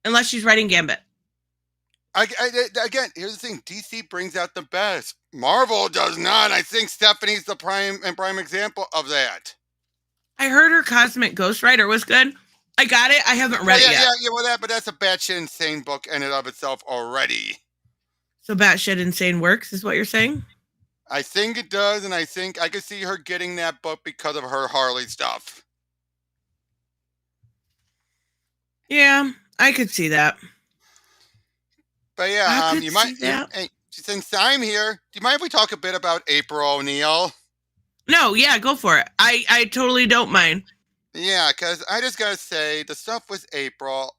unless she's writing Gambit. Again, here's the thing: DC brings out the best. Marvel does not. I think Stephanie's the prime example of that. I heard her Cosmic Ghost Rider was good. I got it. I haven't read it yet. Yeah. Well, but that's a batshit insane book in and of itself already. So batshit insane works, is what you're saying? I think it does, and I think I could see her getting that book because of her Harley stuff. Yeah, I could see that. But yeah, you might. Hey, since I'm here, do you mind if we talk a bit about April O'Neil? No, yeah, go for it. I totally don't mind. Yeah, because I just gotta say the stuff with April.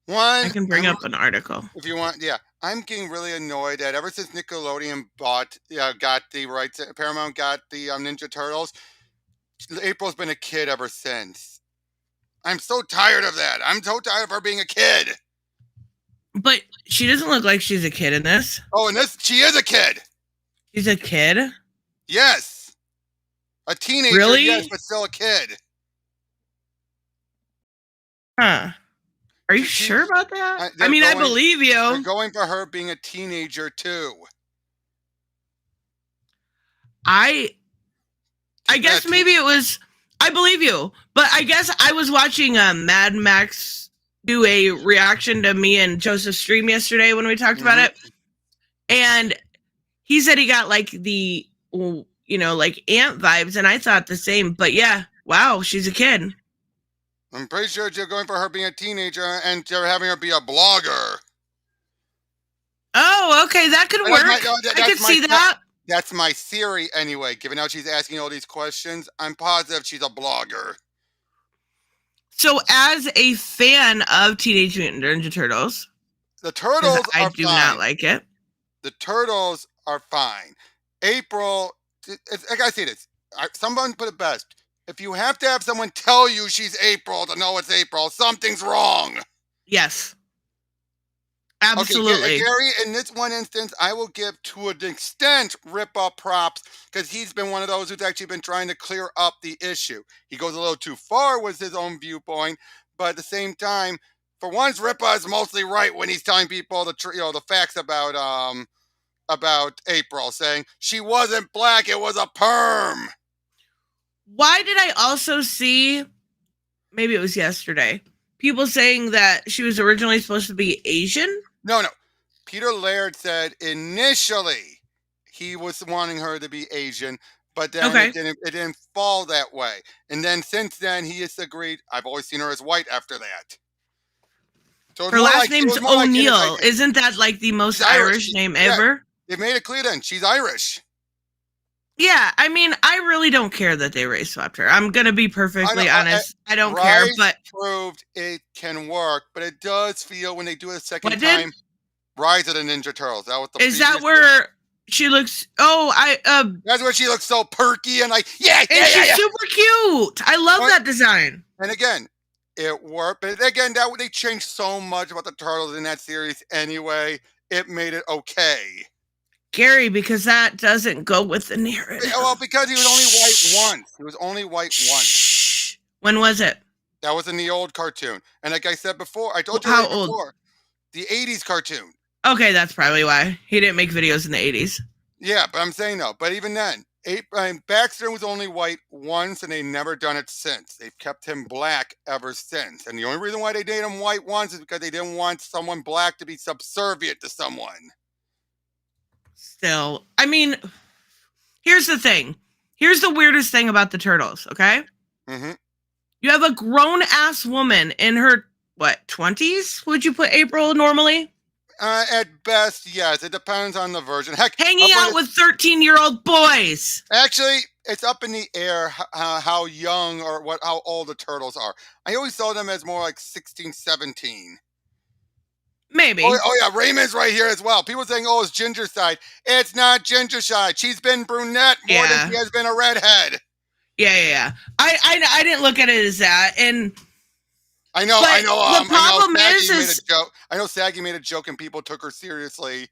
I can bring up an article if you want. Yeah, I'm getting really annoyed that ever since Nickelodeon got the rights, Paramount got the Ninja Turtles. April's been a kid ever since. I'm so tired of that. I'm so tired of her being a kid. But she doesn't look like she's a kid in this. Oh, in this, she is a kid. She's a kid? Yes. A teenager, really? Yes, but still a kid. Huh. Are you sure about that? I mean, I believe you. They're going for her being a teenager, too. I guess maybe it was... I believe you. But I guess I was watching Mad Max do a reaction to me and Joseph's stream yesterday when we talked about it. And he said he got like the, like Ant vibes. And I thought the same. But yeah, wow, she's a kid. I'm pretty sure you're going for her being a teenager and you're having her be a blogger. Oh, okay. That could work. I could see that. That's my theory anyway. Given how she's asking all these questions, I'm positive she's a blogger. So, as a fan of Teenage Mutant Ninja Turtles, the Turtles I do not like it. The Turtles are fine. April, I gotta say this. Someone put it best. If you have to have someone tell you she's April to know it's April, something's wrong. Yes. Absolutely. Okay, Gary, in this one instance, I will give to an extent Rip up props because he's been one of those who's actually been trying to clear up the issue. He goes a little too far with his own viewpoint, but at the same time, for once, Ripa is mostly right when he's telling people the facts about April, saying she wasn't black, it was a perm. Why did I also see, maybe it was yesterday, people saying that she was originally supposed to be Asian? No, no. Peter Laird said initially he was wanting her to be Asian, but then Okay. it didn't fall that way. And then since then he has agreed. I've always seen her as white after that. So Her last it name's was more like O'Neill. Isn't that like the most she's Irish. Irish name Yeah, ever? they made it clear then she's Irish. Yeah, I mean, I really don't care that they race swapped her. I'm gonna be perfectly honest. I don't care, Rise but proved it can work, but it does feel when they do it a second what did? time. Rise of the Ninja Turtles. That was the Is that previous one. where she looks? Oh, That's where she looks so perky and like, yeah, and yeah, yeah, she's yeah. super cute. I love But- that design. And again, it worked. But again, they changed so much about the turtles in that series anyway. It made it okay. Gary, because that doesn't go with the narrative. Well, because he was only white once. He was only white once. Shh. When was it? That was in the old cartoon. And like I said before, I told you How already old? before, the 80s cartoon. Okay, that's probably why he didn't make videos in the 80s. Yeah, but I'm saying no. But even then, Baxter was only white once, and they've never done it since. They've kept him black ever since. And the only reason why they made him white once is because they didn't want someone black to be subservient to someone. Still, I mean, here's the thing. Here's the weirdest thing about the turtles, okay? Mm-hmm. You have a grown ass woman in her, what, 20s? Would you put April normally? At best, yes. It depends on the version. Heck, Hanging I'll put out it- with 13-year-old boys. Actually, it's up in the air how young or how old the turtles are. I always saw them as more like 16, 17. Maybe. Oh yeah, Raymond's right here as well. People saying, "Oh, it's Ginger side." It's not Ginger side. She's been brunette more than she has been a redhead. Yeah. I didn't look at it as that, and I know. But the problem I know Saggy made a joke and people took her seriously.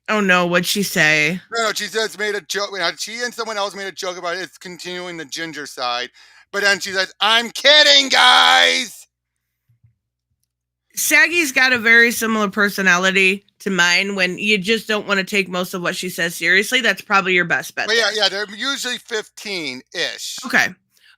oh no, what'd she say? No, she says made a joke. She and someone else made a joke about it's continuing the Ginger side, but then she says, "I'm kidding, guys." Saggy's got a very similar personality to mine. When you just don't want to take most of what she says seriously, that's probably your best bet. But yeah, they're usually 15-ish. Okay.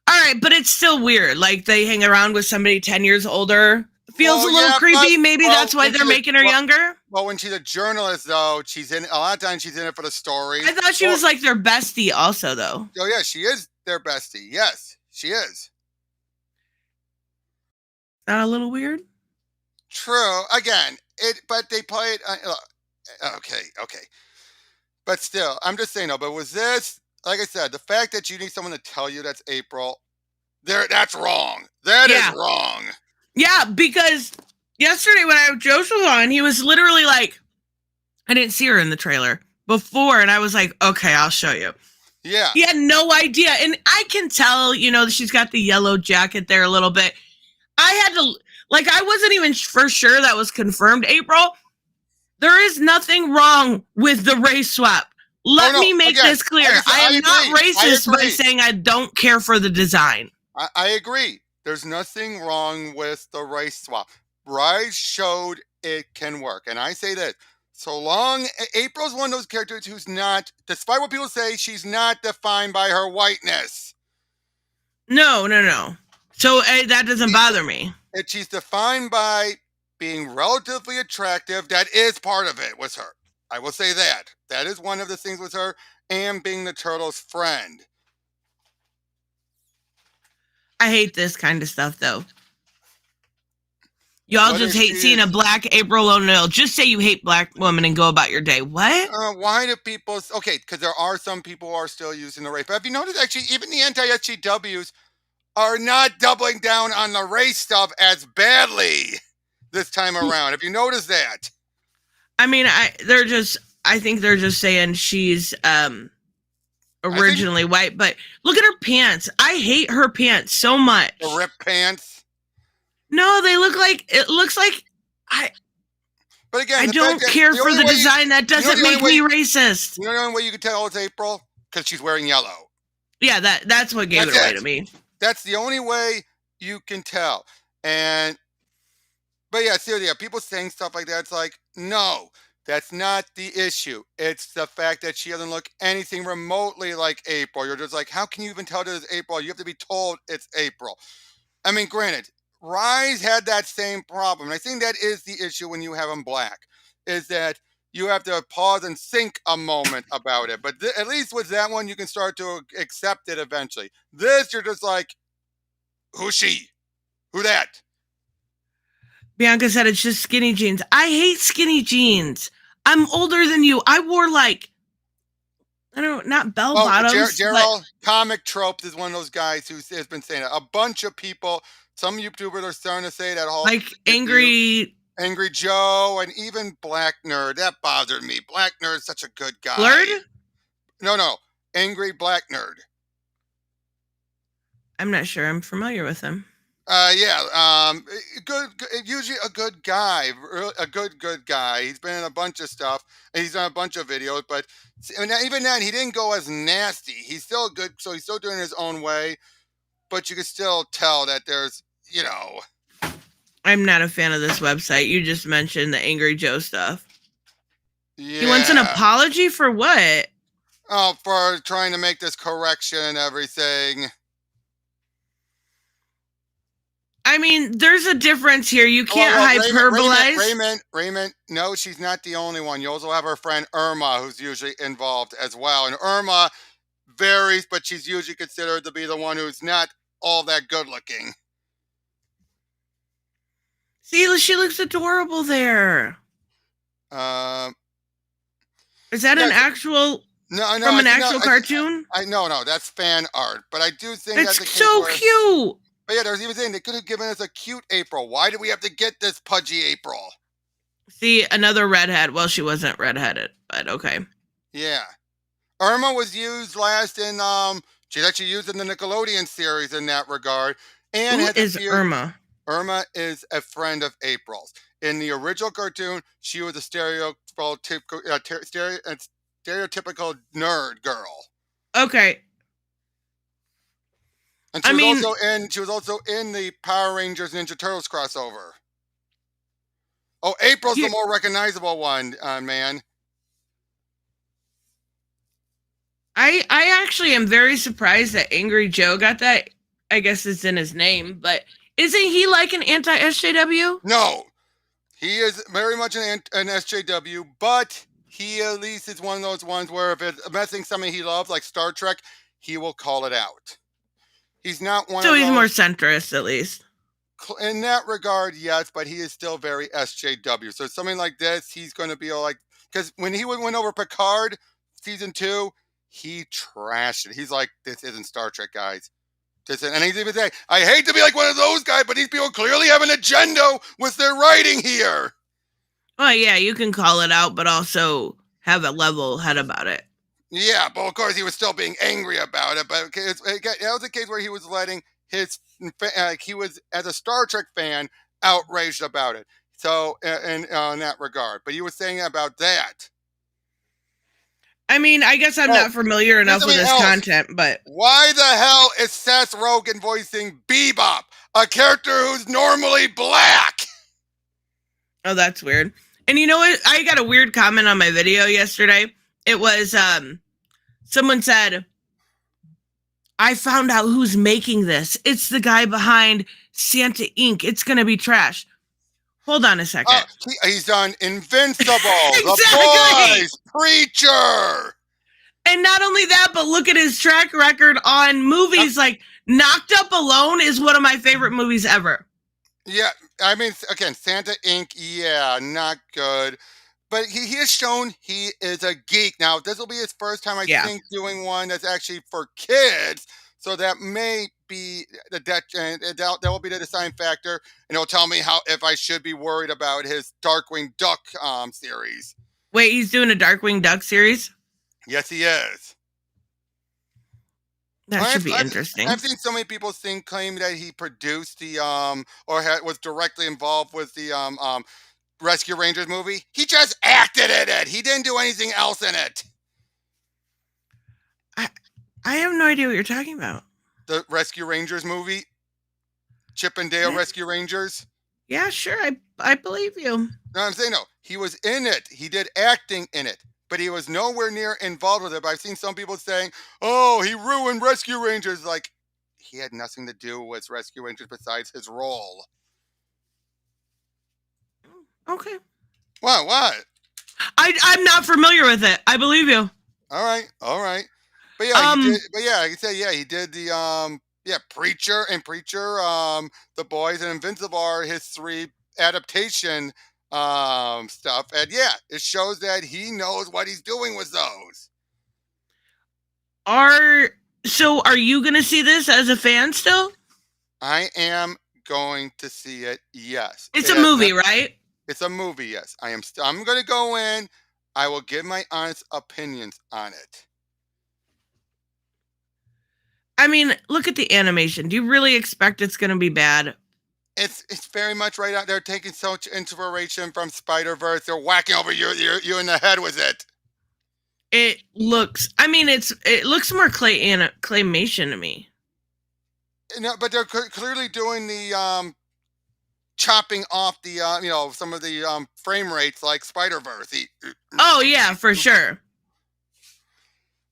All right, but it's still weird. Like they hang around with somebody 10 years older. Feels a little creepy. Maybe that's why they're making her younger. Well, when she's a journalist, though, she's in a lot of times. She's in it for the story. I thought she was like their bestie, also, though. Oh yeah, she is their bestie. Yes, she is. Not a little weird? True. Again, but they play it. Okay. But still, I'm just saying. No, but was this, like I said, the fact that you need someone to tell you that's April, that's wrong. That is wrong. Yeah, because yesterday when I had Joseph on, he was literally like, I didn't see her in the trailer before, and I was like, okay, I'll show you. Yeah. He had no idea. And I can tell, she's got the yellow jacket there a little bit. I had to, I wasn't even for sure that was confirmed April. There is nothing wrong with the race swap. Let me make this clear. I am not racist by saying I don't care for the design. I agree. There's nothing wrong with the race swap. Rise showed it can work. And I say that so long, April's one of those characters who's not, despite what people say, she's not defined by her whiteness. No. So that doesn't bother me. She's defined by being relatively attractive. That is part of it with her. I will say that. That is one of the things with her, and being the turtle's friend. I hate this kind of stuff, though. Y'all just hate seeing a black April O'Neil. Just say you hate black women and go about your day. What? Why do people... Okay, because there are some people who are still using the race. But have you noticed, actually, even the anti-SGWs are not doubling down on the race stuff as badly this time around. Have you noticed that? I mean, I think they're just saying she's originally white, but look at her pants. I hate her pants so much. The ripped pants? No, they look like, it looks like, but again, I don't care for the design. That doesn't make me racist. You know the only way you can tell it's April? Because she's wearing yellow. Yeah, that's what gave it away to me. That's the only way you can tell. But yeah, seriously, people saying stuff like that, it's like, no. That's not the issue. It's the fact that she doesn't look anything remotely like April. You're just like, how can you even tell that it's April? You have to be told it's April. I mean, granted, Rise had that same problem. And I think that is the issue when you have them black, is that you have to pause and think a moment about it. But at least with that one, you can start to accept it eventually. This, you're just like, who's she? Who that? Bianca said it's just skinny jeans. I hate skinny jeans. I'm older than you. I wore like, I don't know, not bell bottoms. Gerald, comic tropes is one of those guys who has been saying it. A bunch of people, some YouTubers are starting to say that whole like Angry Joe and even Black Nerd. That bothered me. Black Nerd's such a good guy. Blurred? No. Angry Black Nerd. I'm not sure. I'm familiar with him. Good. Usually a good guy, a good guy. He's been in a bunch of stuff. He's done a bunch of videos, but even then, he didn't go as nasty. He's still good, so he's still doing it his own way. But you can still tell that there's, I'm not a fan of this website. You just mentioned the Angry Joe stuff. Yeah. He wants an apology for what? Oh, for trying to make this correction and everything. I mean, there's a difference here. You can't hyperbolize. Raymond, no, she's not the only one. You also have her friend Irma, who's usually involved as well. And Irma varies, but she's usually considered to be the one who's not all that good looking. See, she looks adorable there. Is that an actual... No, from an actual cartoon? No, that's fan art. But I do think that's so cute. But yeah, there's even saying they could have given us a cute April. Why do we have to get this pudgy April? See, another redhead. Well, she wasn't redheaded, but okay. Yeah. Irma was used last in, she's actually used in the Nickelodeon series in that regard. And who is Irma? Irma is a friend of April's. In the original cartoon, she was a stereotypical nerd girl. Okay. And she was also in the Power Rangers Ninja Turtles crossover. Oh, April's the more recognizable one, man. I actually am very surprised that Angry Joe got that. I guess it's in his name, but isn't he like an anti-SJW? No. He is very much an SJW, but he at least is one of those ones where if it's messing something he loves, like Star Trek, he will call it out. He's not one of those. So he's more centrist, at least. In that regard, yes, but he is still very SJW. So something like this, he's going to be like, because when he went over Picard season 2, he trashed it. He's like, this isn't Star Trek, guys. And he's even saying, I hate to be like one of those guys, but these people clearly have an agenda with their writing here. Oh, yeah, you can call it out, but also have a level head about it. Yeah, but of course he was still being angry about it. But that was a case where he was letting he was, as a Star Trek fan, outraged about it. So, in that regard. But he was saying about that. I mean, I guess I'm not familiar enough with this content, but... Why the hell is Seth Rogen voicing Bebop, a character who's normally black? Oh, that's weird. And you know what? I got a weird comment on my video yesterday. It was, someone said, I found out who's making this. It's the guy behind Santa Inc. It's going to be trash. Hold on a second. He's done Invincible, exactly. The Boys, Preacher. And not only that, but look at his track record on movies. Like Knocked Up Alone is one of my favorite movies ever. Yeah, I mean, again, Santa Inc., yeah, not good. But he has shown he is a geek. Now, this will be his first time, I think, doing one that's actually for kids. So that may be that will be the deciding factor, and it'll tell me if I should be worried about his Darkwing Duck series. Wait, he's doing a Darkwing Duck series? Yes, he is. That should be interesting. I've seen so many people claim that he produced the or was directly involved with the Rescue Rangers movie. He just acted in it. He didn't do anything else in it. I have no idea what you're talking about. The Rescue Rangers movie? Chip and Dale Rescue Rangers? Yeah, sure. I believe you. No, I'm saying no. He was in it. He did acting in it, but he was nowhere near involved with it. But I've seen some people saying, "Oh, he ruined Rescue Rangers." Like, he had nothing to do with Rescue Rangers besides his role. Okay. What? I'm not familiar with it. I believe you. All right. But yeah, he did. But yeah, like I said, yeah, he did the Preacher, The Boys, and Invincible are his 3 adaptation stuff, and yeah, it shows that he knows what he's doing with those. Are you gonna see this as a fan still? I am going to see it. Yes, It's a movie, right? It's a movie. Yes, I am. I'm going to go in. I will give my honest opinions on it. I mean, look at the animation. Do you really expect it's gonna be bad? It's very much right out there, taking so much inspiration from Spider-Verse. They're whacking over you in the head with it. It looks. I mean, it looks more claymation to me. No, but they're clearly doing the chopping off the some of the frame rates like Spider-Verse. Oh yeah, for sure.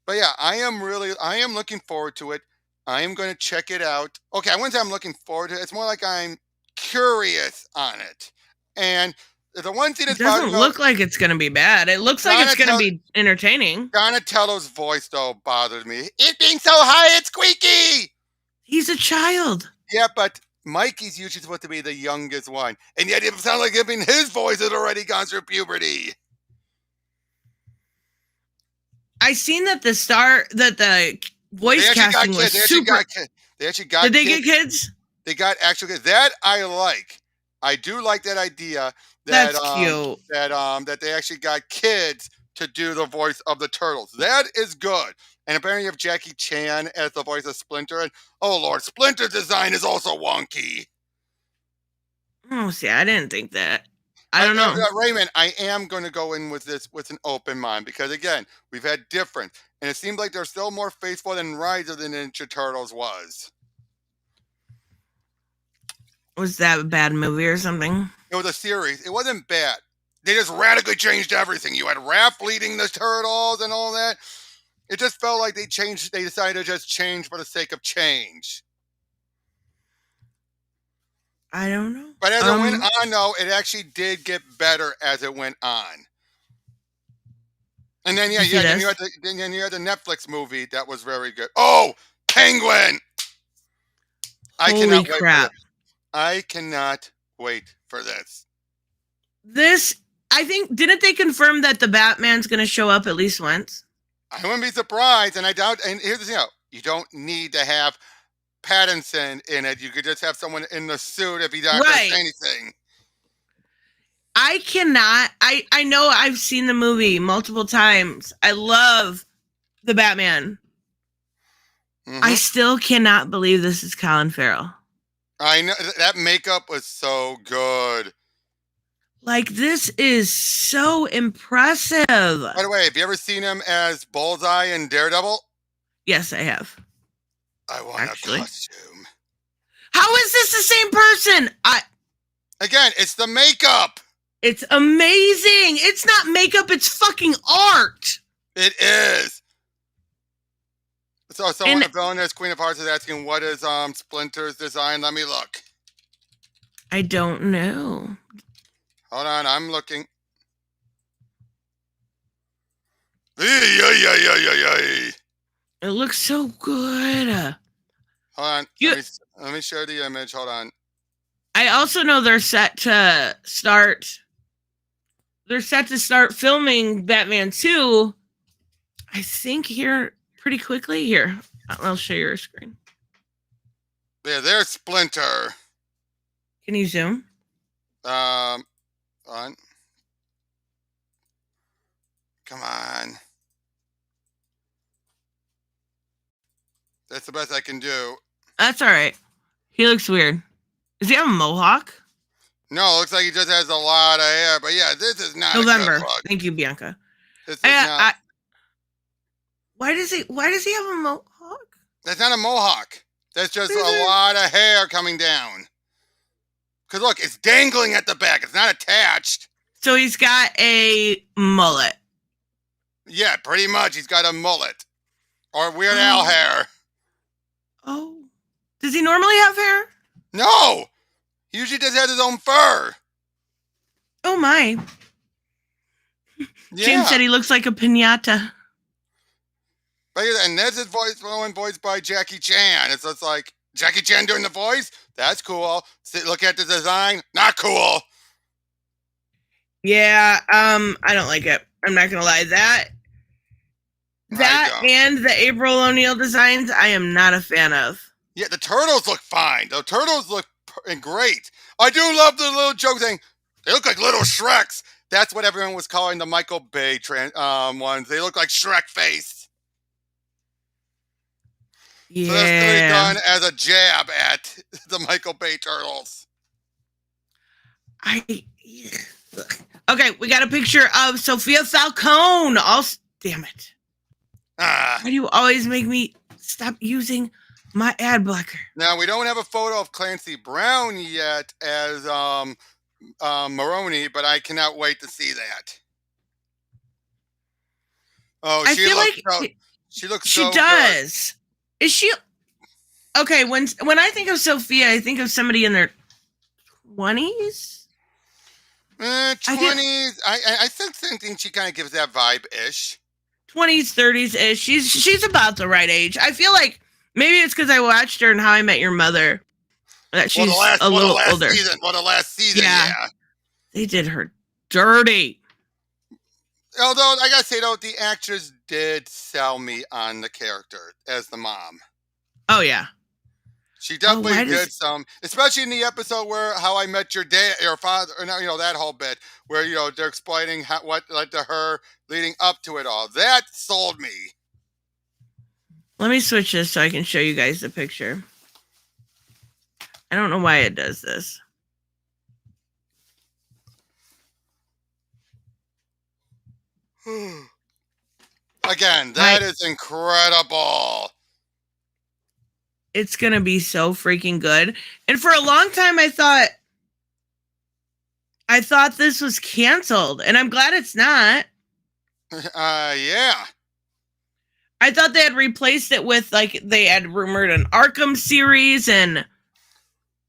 But yeah, I am looking forward to it. I am going to check it out. Okay, I wouldn't say I'm looking forward to it. It's more like I'm curious on it. And the one thing It that's doesn't look like it's gonna be bad. It looks like it's gonna be entertaining. Donatello's voice though bothered me. It being so high, it's squeaky. He's a child. Yeah, but Mikey's usually supposed to be the youngest one, and yet it sounds like even his voice had already gone through puberty. I seen that the voice casting was super. They actually got. Did they get kids? They got actual kids. That I like. I do like that idea. That's cute. That they actually got kids to do the voice of the turtles. That is good. And apparently you have Jackie Chan as the voice of Splinter. And oh Lord, Splinter's design is also wonky. Oh, see, I didn't think that. I don't know. Raymond, I am going to go in with this with an open mind because, again, we've had different. And it seems like they're still more faithful than Rise of the Ninja Turtles was. Was that a bad movie or something? It was a series. It wasn't bad. They just radically changed everything. You had Raph leading the Turtles and all that. It just felt like they decided to just change for the sake of change. I don't know. But as it went on, though, it actually did get better as it went on. And then, then you had the Netflix movie that was very good. Oh, Penguin! Holy crap. I cannot wait for this. I think, didn't they confirm that the Batman's going to show up at least once? I wouldn't be surprised, and I doubt. And here's the thing: you don't need to have Pattinson in it. You could just have someone in the suit if he doesn't say anything. I cannot. I know I've seen the movie multiple times. I love the Batman. Mm-hmm. I still cannot believe this is Colin Farrell. I know that makeup was so good. Like, this is so impressive. By the way, have you ever seen him as Bullseye in Daredevil? Yes, I have. I want a costume. How is this the same person? Again, it's the makeup. It's amazing. It's not makeup, it's fucking art. It is. So someone, Villainous Queen of Hearts, is asking, what is Splinter's design? Let me look. I don't know. Hold on, I'm looking. It looks so good. Hold on. Let me share the image. Hold on. I also know they're set to start filming Batman 2. I think here pretty quickly. Here, I'll show your screen. Yeah, there's Splinter. Can you zoom? On. Come on. That's the best I can do. That's all right. He looks weird. Does he have a mohawk? No, it looks like he just has a lot of hair. But yeah, this is not November. A good look. Thank you, Bianca. This is not. Why does he have a mohawk? That's not a mohawk. That's just a lot of hair coming down. Because look, it's dangling at the back. It's not attached. So he's got a mullet. Yeah, pretty much. He's got a mullet or Weird Al hair. Oh, does he normally have hair? No, he usually just has his own fur. Oh my! Yeah. James said he looks like a pinata. And that's his voice, voiced by Jackie Chan. It's just like Jackie Chan doing the voice. That's cool. Look at the design. Not cool. Yeah, I don't like it. I'm not gonna lie. That and the April O'Neil designs, I am not a fan of. Yeah, the turtles look fine. The turtles look great. I do love the little joke thing. They look like little Shreks. That's what everyone was calling the Michael Bay ones. They look like Shrek face. Yeah. So that's really done as a jab at the Michael Bay turtles. Okay, we got a picture of Sophia Falcone. Damn it. Why do you always make me stop using my ad blocker? Now, we don't have a photo of Clancy Brown yet as Maroni, but I cannot wait to see that. Oh, she looks so does. Good. Is she okay? When I think of Sophia, I think of somebody in their 20s. 20s. I think she kind of gives that vibe ish. 20s, 30s ish. She's about the right age. I feel like maybe it's because I watched her in How I Met Your Mother. That she's a little older. The last season, yeah. They did her dirty. Although I gotta say though, the actress did sell me on the character as the mom. Oh yeah, she definitely did some, especially in the episode where How I Met Your Dad, your father, or that whole bit where they're explaining what led to her leading up to it all. That sold me. Let me switch this so I can show you guys the picture. I don't know why it does this. Again, that is incredible. It's going to be so freaking good. And for a long time, I thought this was canceled, and I'm glad it's not. Yeah. I thought they had replaced it with, like, they had rumored an Arkham series, and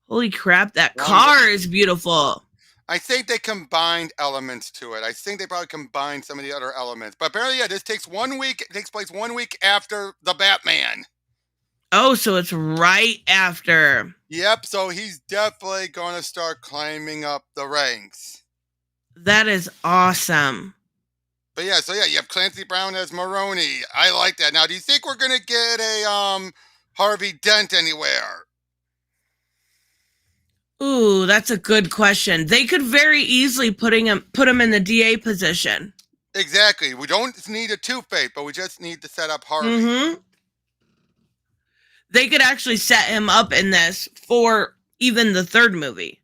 holy crap, that car is beautiful. I think they combined elements to it. I think they probably combined some of the other elements. But apparently, yeah, this takes 1 week. It takes place 1 week after the Batman. Oh, so it's right after. Yep, so he's definitely going to start climbing up the ranks. That is awesome. But yeah, you have Clancy Brown as Maroni. I like that. Now, do you think we're going to get a Harvey Dent anywhere? Ooh, that's a good question. They could very easily put him in the DA position. Exactly. We don't need a Two-Face, but we just need to set up Harvey. Mm-hmm. They could actually set him up in this for even the third movie.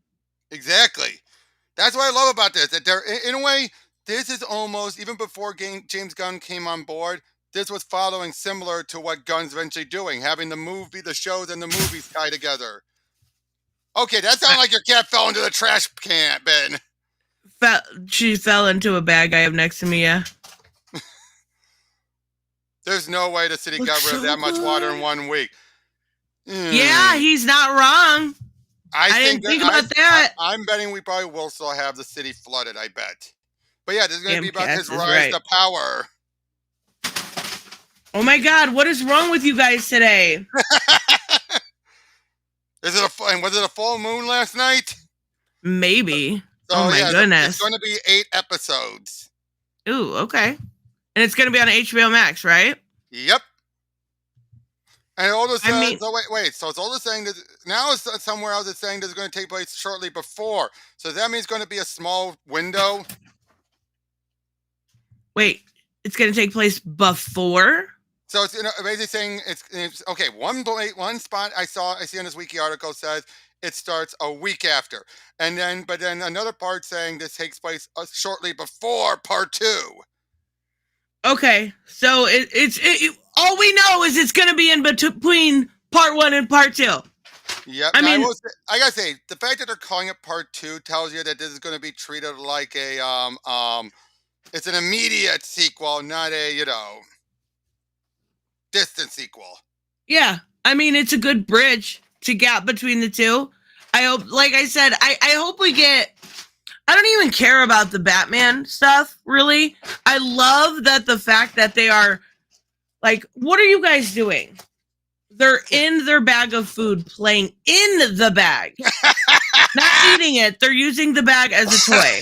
Exactly. That's what I love about this. That they're, in a way, this is almost, even before James Gunn came on board, this was following similar to what Gunn's eventually doing, having the shows and the movies tie together. Okay, that sounds like your cat fell into the trash can bin. She fell into a bag I have next to me, yeah. There's no way the city got rid of that much water in 1 week. Yeah, he's not wrong. I didn't think about that. I'm betting we probably will still have the city flooded, I bet. But yeah, this is going to be about his rise to power. Oh my God, what is wrong with you guys today? Was it a full moon last night? Maybe. So, oh my goodness. It's going to be 8 episodes. Ooh, okay. And it's going to be on HBO Max, right? Yep. And all this, wait. So it's all the saying that now it's somewhere else. It's saying that it's going to take place shortly before. So that means it's going to be a small window. Wait, it's going to take place before? So it's basically saying it's okay. One spot I see on this wiki article says it starts a week after, but then another part saying this takes place shortly before part 2. Okay, so it's all we know is it's going to be in between part 1 and part 2. Yep. I Now, mean, I gotta say, the fact that they're calling it part two tells you that this is going to be treated like it's an immediate sequel, not a distant sequel. yeah. I mean, it's a good bridge to gap between the two. I hope, like I said, I hope we get. I don't even care about the Batman stuff, really. I love that the fact that they are like, what are you guys doing? They're in their bag of food, playing in the bag, not eating it. They're using the bag as a toy.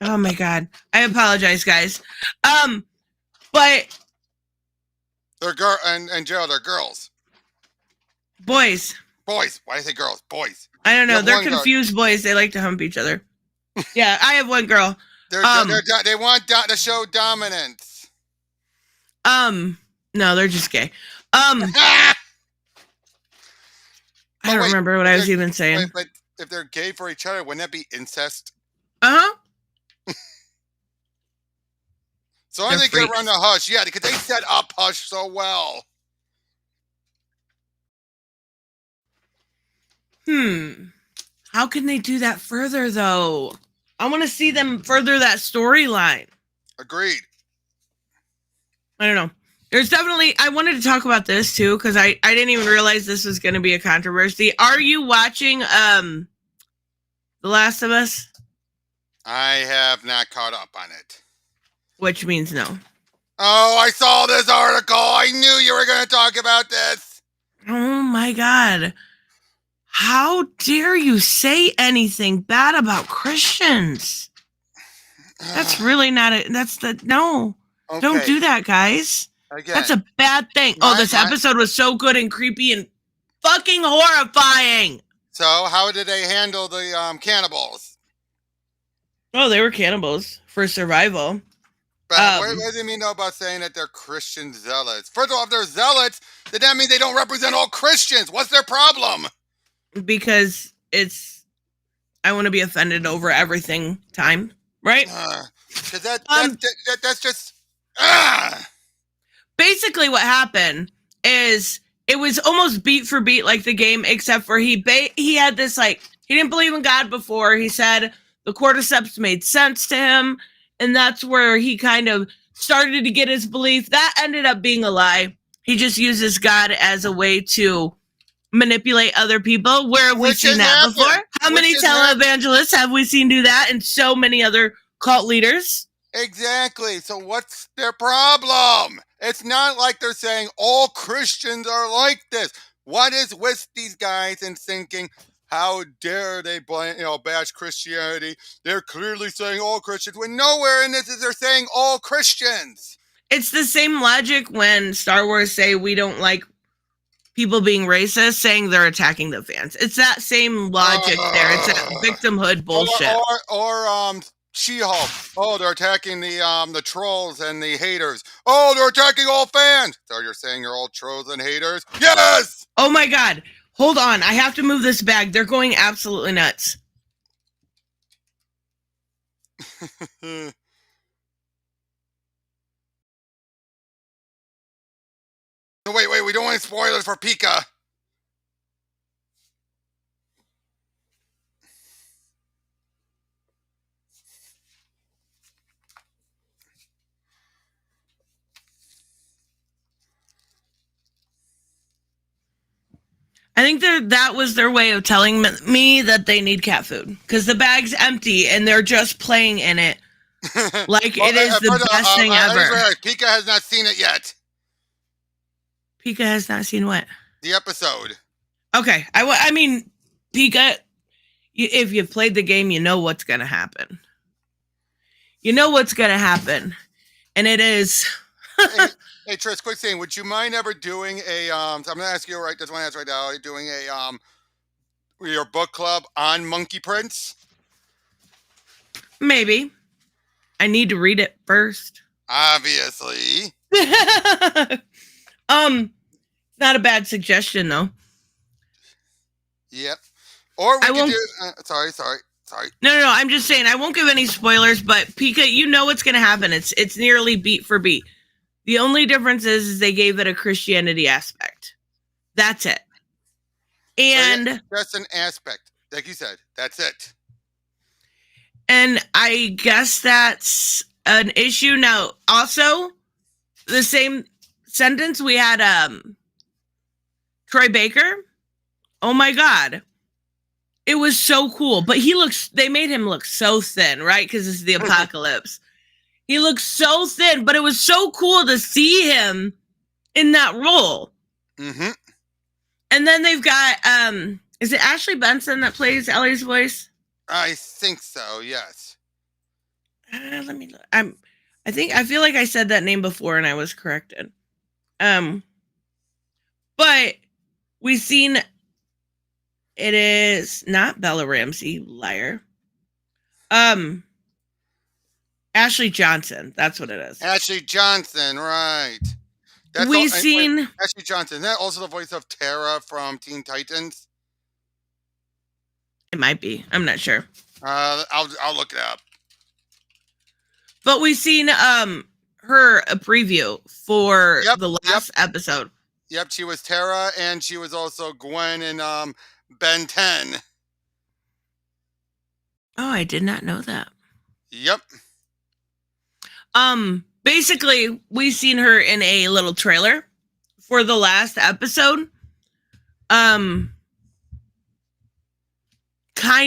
Oh my god! I apologize, guys. But They're and Gerald are girls. boys, Boys. Why do I say girls? Boys. I don't You know. have They're one girl. confused boys. They like to hump each other. Yeah, I have one girl. They want to show dominance. No, they're just gay. I don't remember what I was even saying. But if they're gay for each other, wouldn't that be incest? Uh-huh. So long as they get around the Hush, yeah, because they set up Hush so well. How can they do that further, though? I want to see them further that storyline. Agreed. I don't know. There's definitely, I wanted to talk about this too, because I didn't even realize this was going to be a controversy. Are you watching The Last of Us? I have not caught up on it. Which means no. Oh, I saw this article. I knew you were going to talk about this. Oh my God. How dare you say anything bad about Christians? That's really not it. No. Okay. Don't do that, guys. Again, that's a bad thing. This episode was so good and creepy and fucking horrifying. So how did they handle the cannibals? Oh, they were cannibals for survival. But what does it mean though about saying that they're Christian zealots? First of all, if they're zealots, then that means they don't represent all Christians. What's their problem? Because I want to be offended over everything time, right? Because that's just... Basically what happened is it was almost beat for beat like the game, except for he had this, like, he didn't believe in God before. He said the cordyceps made sense to him, and that's where he kind of started to get his belief. That ended up being a lie. He just uses God as a way to manipulate other people. Where have we seen that before? How many televangelists have we seen do that, and so many other cult leaders? Exactly. So what's their problem? It's not like they're saying all Christians are like this. What is with these guys and thinking, how dare they bash Christianity? They're clearly saying all Christians, when nowhere in this is they're saying all Christians. It's the same logic when Star Wars say we don't like people being racist, saying they're attacking the fans. It's that same logic there. It's that victimhood bullshit. Or She-Hulk. Oh, they're attacking the trolls and the haters. Oh, they're attacking all fans. So you're saying you're all trolls and haters? Yes! Oh my God. Hold on. I have to move this bag. They're going absolutely nuts. Wait, we don't want any spoilers for Pika. I think that was their way of telling me that they need cat food, because the bag's empty and they're just playing in it like it is the best thing ever. Pika has not seen it yet. Pika has not seen what? The episode. Okay. I mean, Pika, if you've played the game, you know what's going to happen. You know what's going to happen. And it is... Hey, Tris, quick thing. Would you mind ever doing a... I'm going to ask you right... That's one answer right now. Are you doing your book club on Monkey Prince? Maybe. I need to read it first. Obviously. Not a bad suggestion, though. Yep. Or we could do... Sorry. No. I'm just saying, I won't give any spoilers, but Pika, you know what's going to happen. It's nearly beat for beat. The only difference is they gave it a Christianity aspect. That's it. And that's an aspect. Like you said, that's it. And I guess that's an issue. Now, also, the same sentence we had Troy Baker. Oh my God. It was so cool. But they made him look so thin, right? Because it's the apocalypse. He looks so thin, but it was so cool to see him in that role. Mm-hmm. And then they've got, is it Ashley Benson that plays Ellie's voice? I think so, yes. Let me look. I feel like I said that name before and I was corrected. But we've seen it is not Bella Ramsey, liar. Ashley Johnson, that's what it is. Ashley Johnson, right. We've seen Ashley Johnson. Is that also the voice of Tara from Teen Titans? It might be. I'm not sure. I'll look it up. But we've seen her a preview for the last episode. Yep, she was Tara, and she was also Gwen in Ben 10. Oh, I did not know that. Yep. Basically, we've seen her in a little trailer for the last episode. Kind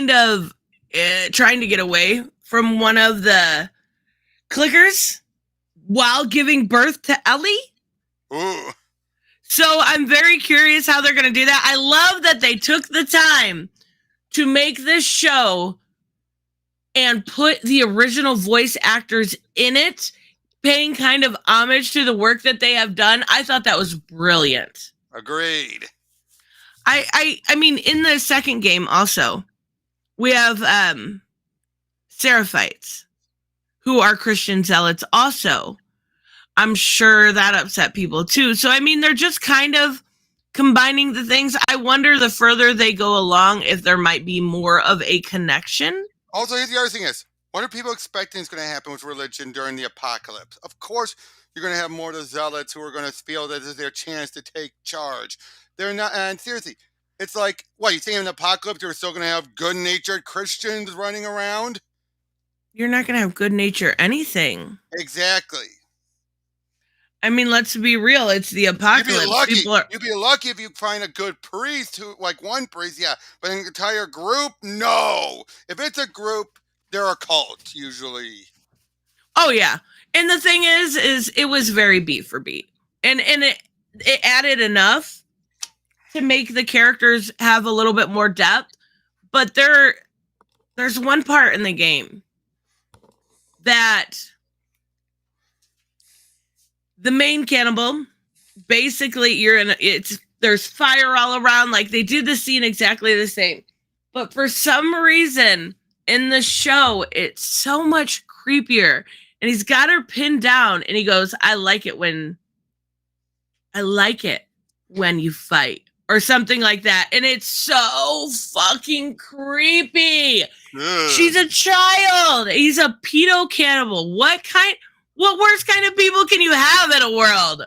of trying to get away from one of the clickers while giving birth to Ellie. Ooh. So I'm very curious how they're going to do that. I love that they took the time to make this show and put the original voice actors in it, paying kind of homage to the work that they have done. I thought that was brilliant. Agreed. I mean, in the second game also, we have Seraphites, who are Christian zealots also. I'm sure that upset people too. So, I mean, they're just kind of combining the things. I wonder the further they go along if there might be more of a connection. Also, here's the other thing is, what are people expecting is going to happen with religion during the apocalypse? Of course, you're going to have more of the zealots who are going to feel that this is their chance to take charge. They're not, and seriously, it's like, what, you think in the apocalypse you're still going to have good-natured Christians running around? You're not going to have good nature anything. Exactly. I mean, let's be real. It's the apocalypse. You'd be lucky if you find a good priest who, like one priest, yeah. But an entire group, no. If it's a group, they're a cult usually. Oh yeah, and the thing is it was very beat for beat, and it added enough to make the characters have a little bit more depth. But there's one part in the game that the main cannibal, basically there's fire all around, like they did the scene exactly the same. But for some reason in the show, it's so much creepier. And he's got her pinned down and he goes, I like it when you fight, or something like that. And it's so fucking creepy. Ugh. She's a child. He's a pedo cannibal. What worse kind of people can you have in a world?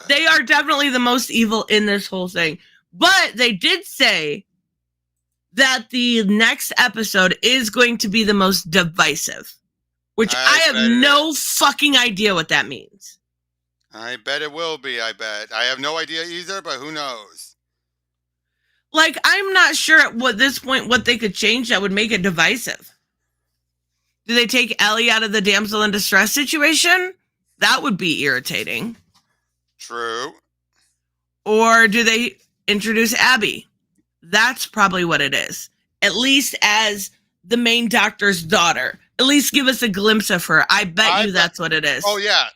They are definitely the most evil in this whole thing. But they did say that the next episode is going to be the most divisive, which I have no fucking idea what that means. I bet it will be, I bet. I have no idea either, but who knows? Like, I'm not sure at this point what they could change that would make it divisive. Do they take Ellie out of the damsel in distress situation? That would be irritating. True. Or do they introduce Abby? That's probably what it is. At least as the main doctor's daughter. At least give us a glimpse of her. I bet that's what it is. Oh, yeah.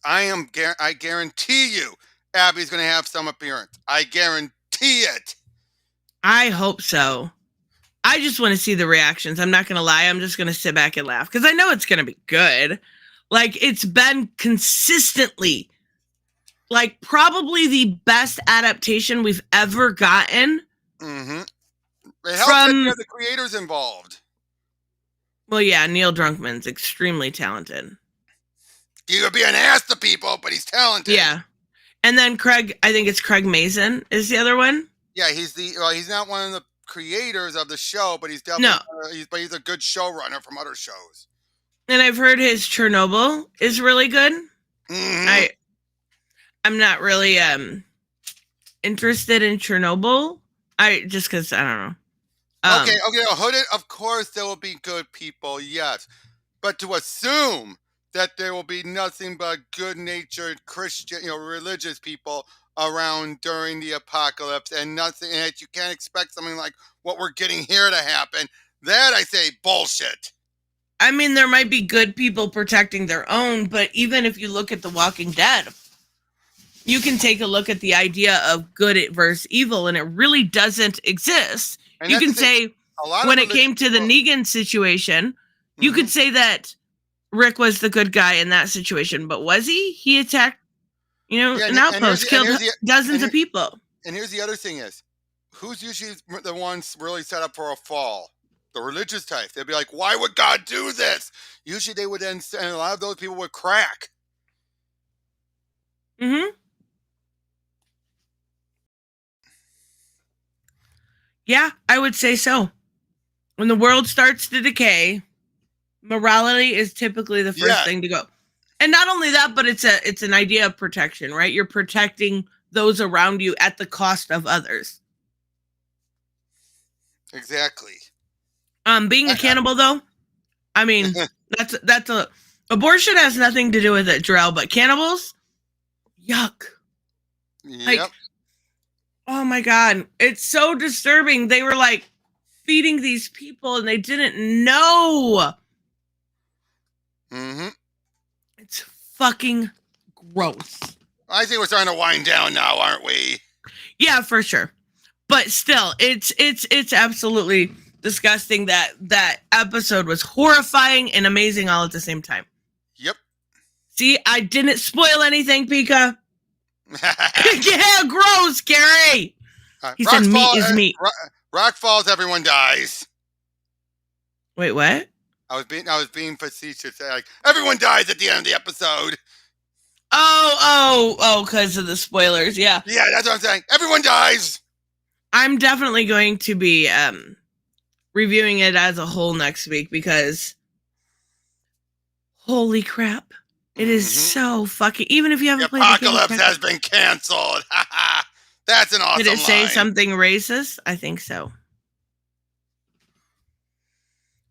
I guarantee you Abby's going to have some appearance. I guarantee it. I hope so. I just want to see the reactions. I'm not going to lie. I'm just going to sit back and laugh because I know it's going to be good. Like, it's been consistently, like, probably the best adaptation we've ever gotten. Mm-hmm. It helps that you have the creators involved. Well, yeah, Neil Druckmann's extremely talented. He would be an ass to people, but he's talented. Yeah. And then I think it's Craig Mazin is the other one. Yeah, he's not one of the creators of the show, but he's No. definitely he's a good showrunner from other shows. And I've heard his Chernobyl is really good. Mhm. I'm not really interested in Chernobyl. Just because I don't know. Okay, Hooded, of course there will be good people, yes. But to assume that there will be nothing but good-natured Christian, religious people around during the apocalypse and nothing, and that you can't expect something like what we're getting here to happen, that I say bullshit. I mean, there might be good people protecting their own, but even if you look at The Walking Dead, you can take a look at the idea of good versus evil, and it really doesn't exist. And You that's can the thing, say, a lot when of it came to the Negan situation, you Mhm. could say that Rick was the good guy in that situation, but was he? He attacked, Yeah, an outpost, killed dozens of people. And here's the other thing is, who's usually the ones really set up for a fall? The religious type. They'd be like, why would God do this? Usually they would then, and a lot of those people would crack. Mm-hmm. Yeah, I would say so. When the world starts to decay, morality is typically the first thing to go. And not only that, but it's an idea of protection, right? You're protecting those around you at the cost of others. Exactly. Being a cannibal, though, I mean, that's a abortion has nothing to do with it, Jarrell, but cannibals, yuck. Yep. Like, oh my God, it's so disturbing. They were like feeding these people and they didn't know. Mm-hmm. It's fucking gross. I think we're starting to wind down now, aren't we? Yeah, for sure. But still, it's absolutely disgusting. That episode was horrifying and amazing all at the same time. Yep. See, I didn't spoil anything, Pika. Yeah, gross, Gary. He said meat is meat. Rock falls, everyone dies. Wait, what? I was being facetious. Like, everyone dies at the end of the episode. Oh, because of the spoilers. Yeah. Yeah, that's what I'm saying. Everyone dies. I'm definitely going to be reviewing it as a whole next week because holy crap. It is so fucking, even if you haven't played the game. Apocalypse has been canceled. That's an awesome line. Did it say something racist? I think so.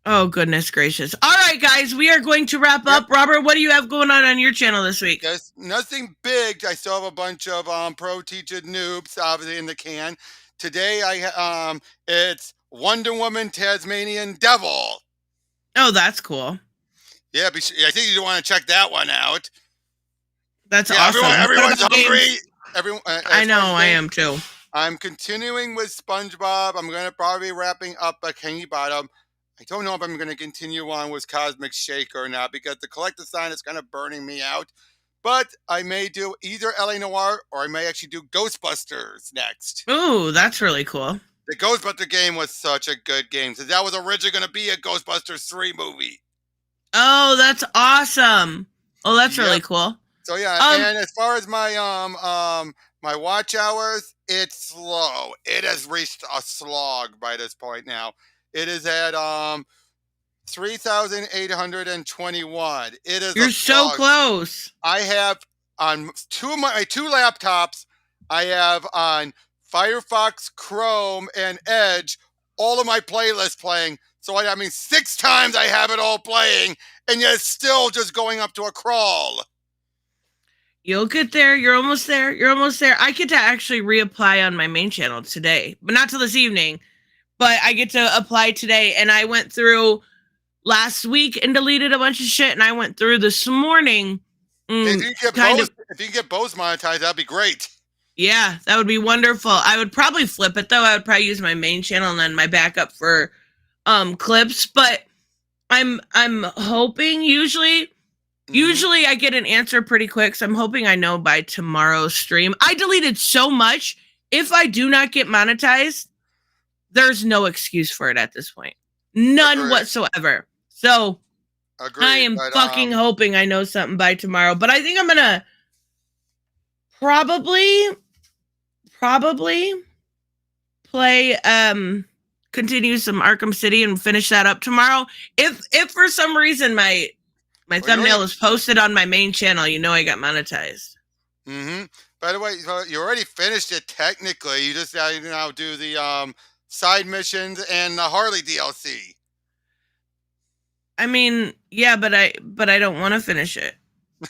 Oh, goodness gracious. All right, guys, we are going to wrap up. Robert, what do you have going on your channel this week? There's nothing big. I still have a bunch of pro teacher noobs obviously in the can. Today, it's Wonder Woman Tasmanian Devil. Oh, that's cool. Yeah, I think you want to check that one out. That's awesome. Everyone's hungry. I know, I am too. I'm continuing with SpongeBob. I'm going to probably be wrapping up a Kenny Bottom. I don't know if I'm going to continue on with Cosmic Shake or not because the collector sign is kind of burning me out. But I may do either LA Noire or I may actually do Ghostbusters next. Ooh, that's really cool. The Ghostbuster game was such a good game. So that was originally going to be a Ghostbusters 3 movie. Oh, that's awesome. Oh, that's really cool. So yeah, and as far as my my watch hours, it's slow. It has reached a slog by this point now. It is at 3,821. It is. You're so close. I have on my two laptops. I have on Firefox, Chrome, and Edge all of my playlists playing. So I mean, 6 times I have it all playing, and yet it's still just going up to a crawl. You'll get there. You're almost there. You're almost there. I get to actually reapply on my main channel today, but not till this evening. But I get to apply today, and I went through last week and deleted a bunch of shit, and I went through this morning. If you get Bose monetized, that'd be great. Yeah, that would be wonderful. I would probably flip it though. I would probably use my main channel and then my backup for clips. But I'm hoping usually I get an answer pretty quick. So I'm hoping I know by tomorrow's stream. I deleted so much. If I do not get monetized, there's no excuse for it at this point. None whatsoever. So I am fucking hoping I know something by tomorrow. But I think I'm gonna probably. 'Cause play continue some Arkham City and finish that up tomorrow. If for some reason my thumbnail is posted on my main channel, you know I got monetized. Mm-hmm. By the way, you already finished it technically. You just gotta now do the side missions and the Harley DLC. I mean, yeah, but I don't want to finish it.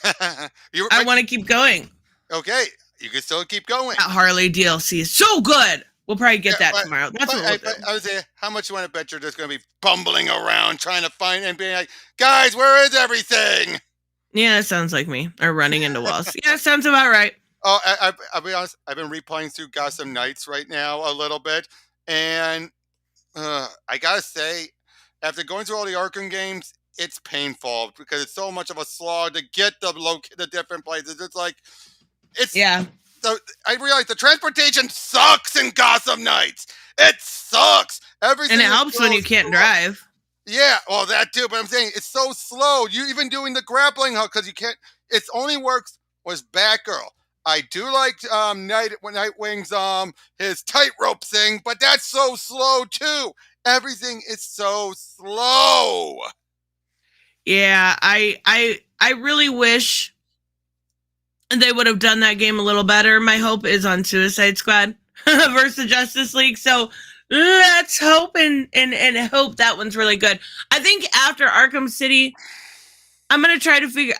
I want to keep going. Okay, you can still keep going. That Harley DLC is so good. We'll probably get that tomorrow. That's what we'll do. I would say, how much you want to bet you're just going to be bumbling around trying to find and being like, guys, where is everything? Yeah, that sounds like me. Or running into walls. Yeah, sounds about right. Oh, I'll be honest. I've been replaying through Gotham Knights right now a little bit, and I gotta say, after going through all the Arkham games, it's painful because it's so much of a slog to get the different places. It's like, yeah. I realize the transportation sucks in Gotham Knights. It sucks. Everything. And it helps when you can't drive. Yeah, well, that too. But I'm saying it's so slow. You even doing the grappling hook because you can't. It only works with Batgirl. I do like Nightwing's his tightrope thing, but that's so slow too. Everything is so slow. Yeah, I really wish they would have done that game a little better. My hope is on Suicide Squad versus Justice League. So let's hope and hope that one's really good. I think after Arkham City, I'm gonna try to figure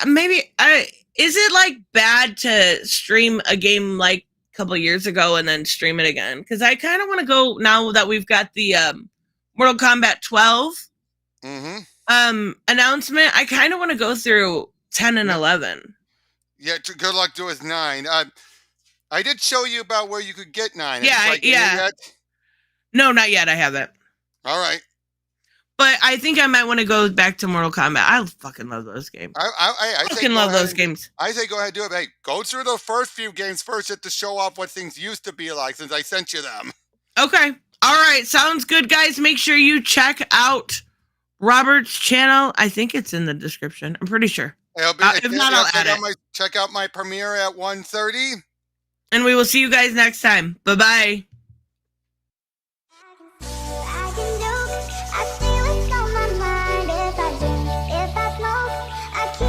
is it like bad to stream a game like a couple years ago and then stream it again? Because I kind of want to go now that we've got the Mortal Kombat 12 announcement. I kind of want to go through 10 and 11. Yeah, good luck to his 9. I did show you about where you could get 9. Yeah, yeah. No, not yet. I haven't. All right. But I think I might want to go back to Mortal Kombat. I fucking love those games. I fucking love those games. I say go ahead and do it. Hey, go through the first few games first just to show off what things used to be like since I sent you them. Okay. All right. Sounds good, guys. Make sure you check out Robert's channel. I think it's in the description. I'm pretty sure. If not, I'll add it. Check out my premiere at 1:30. And we will see you guys next time. Bye-bye.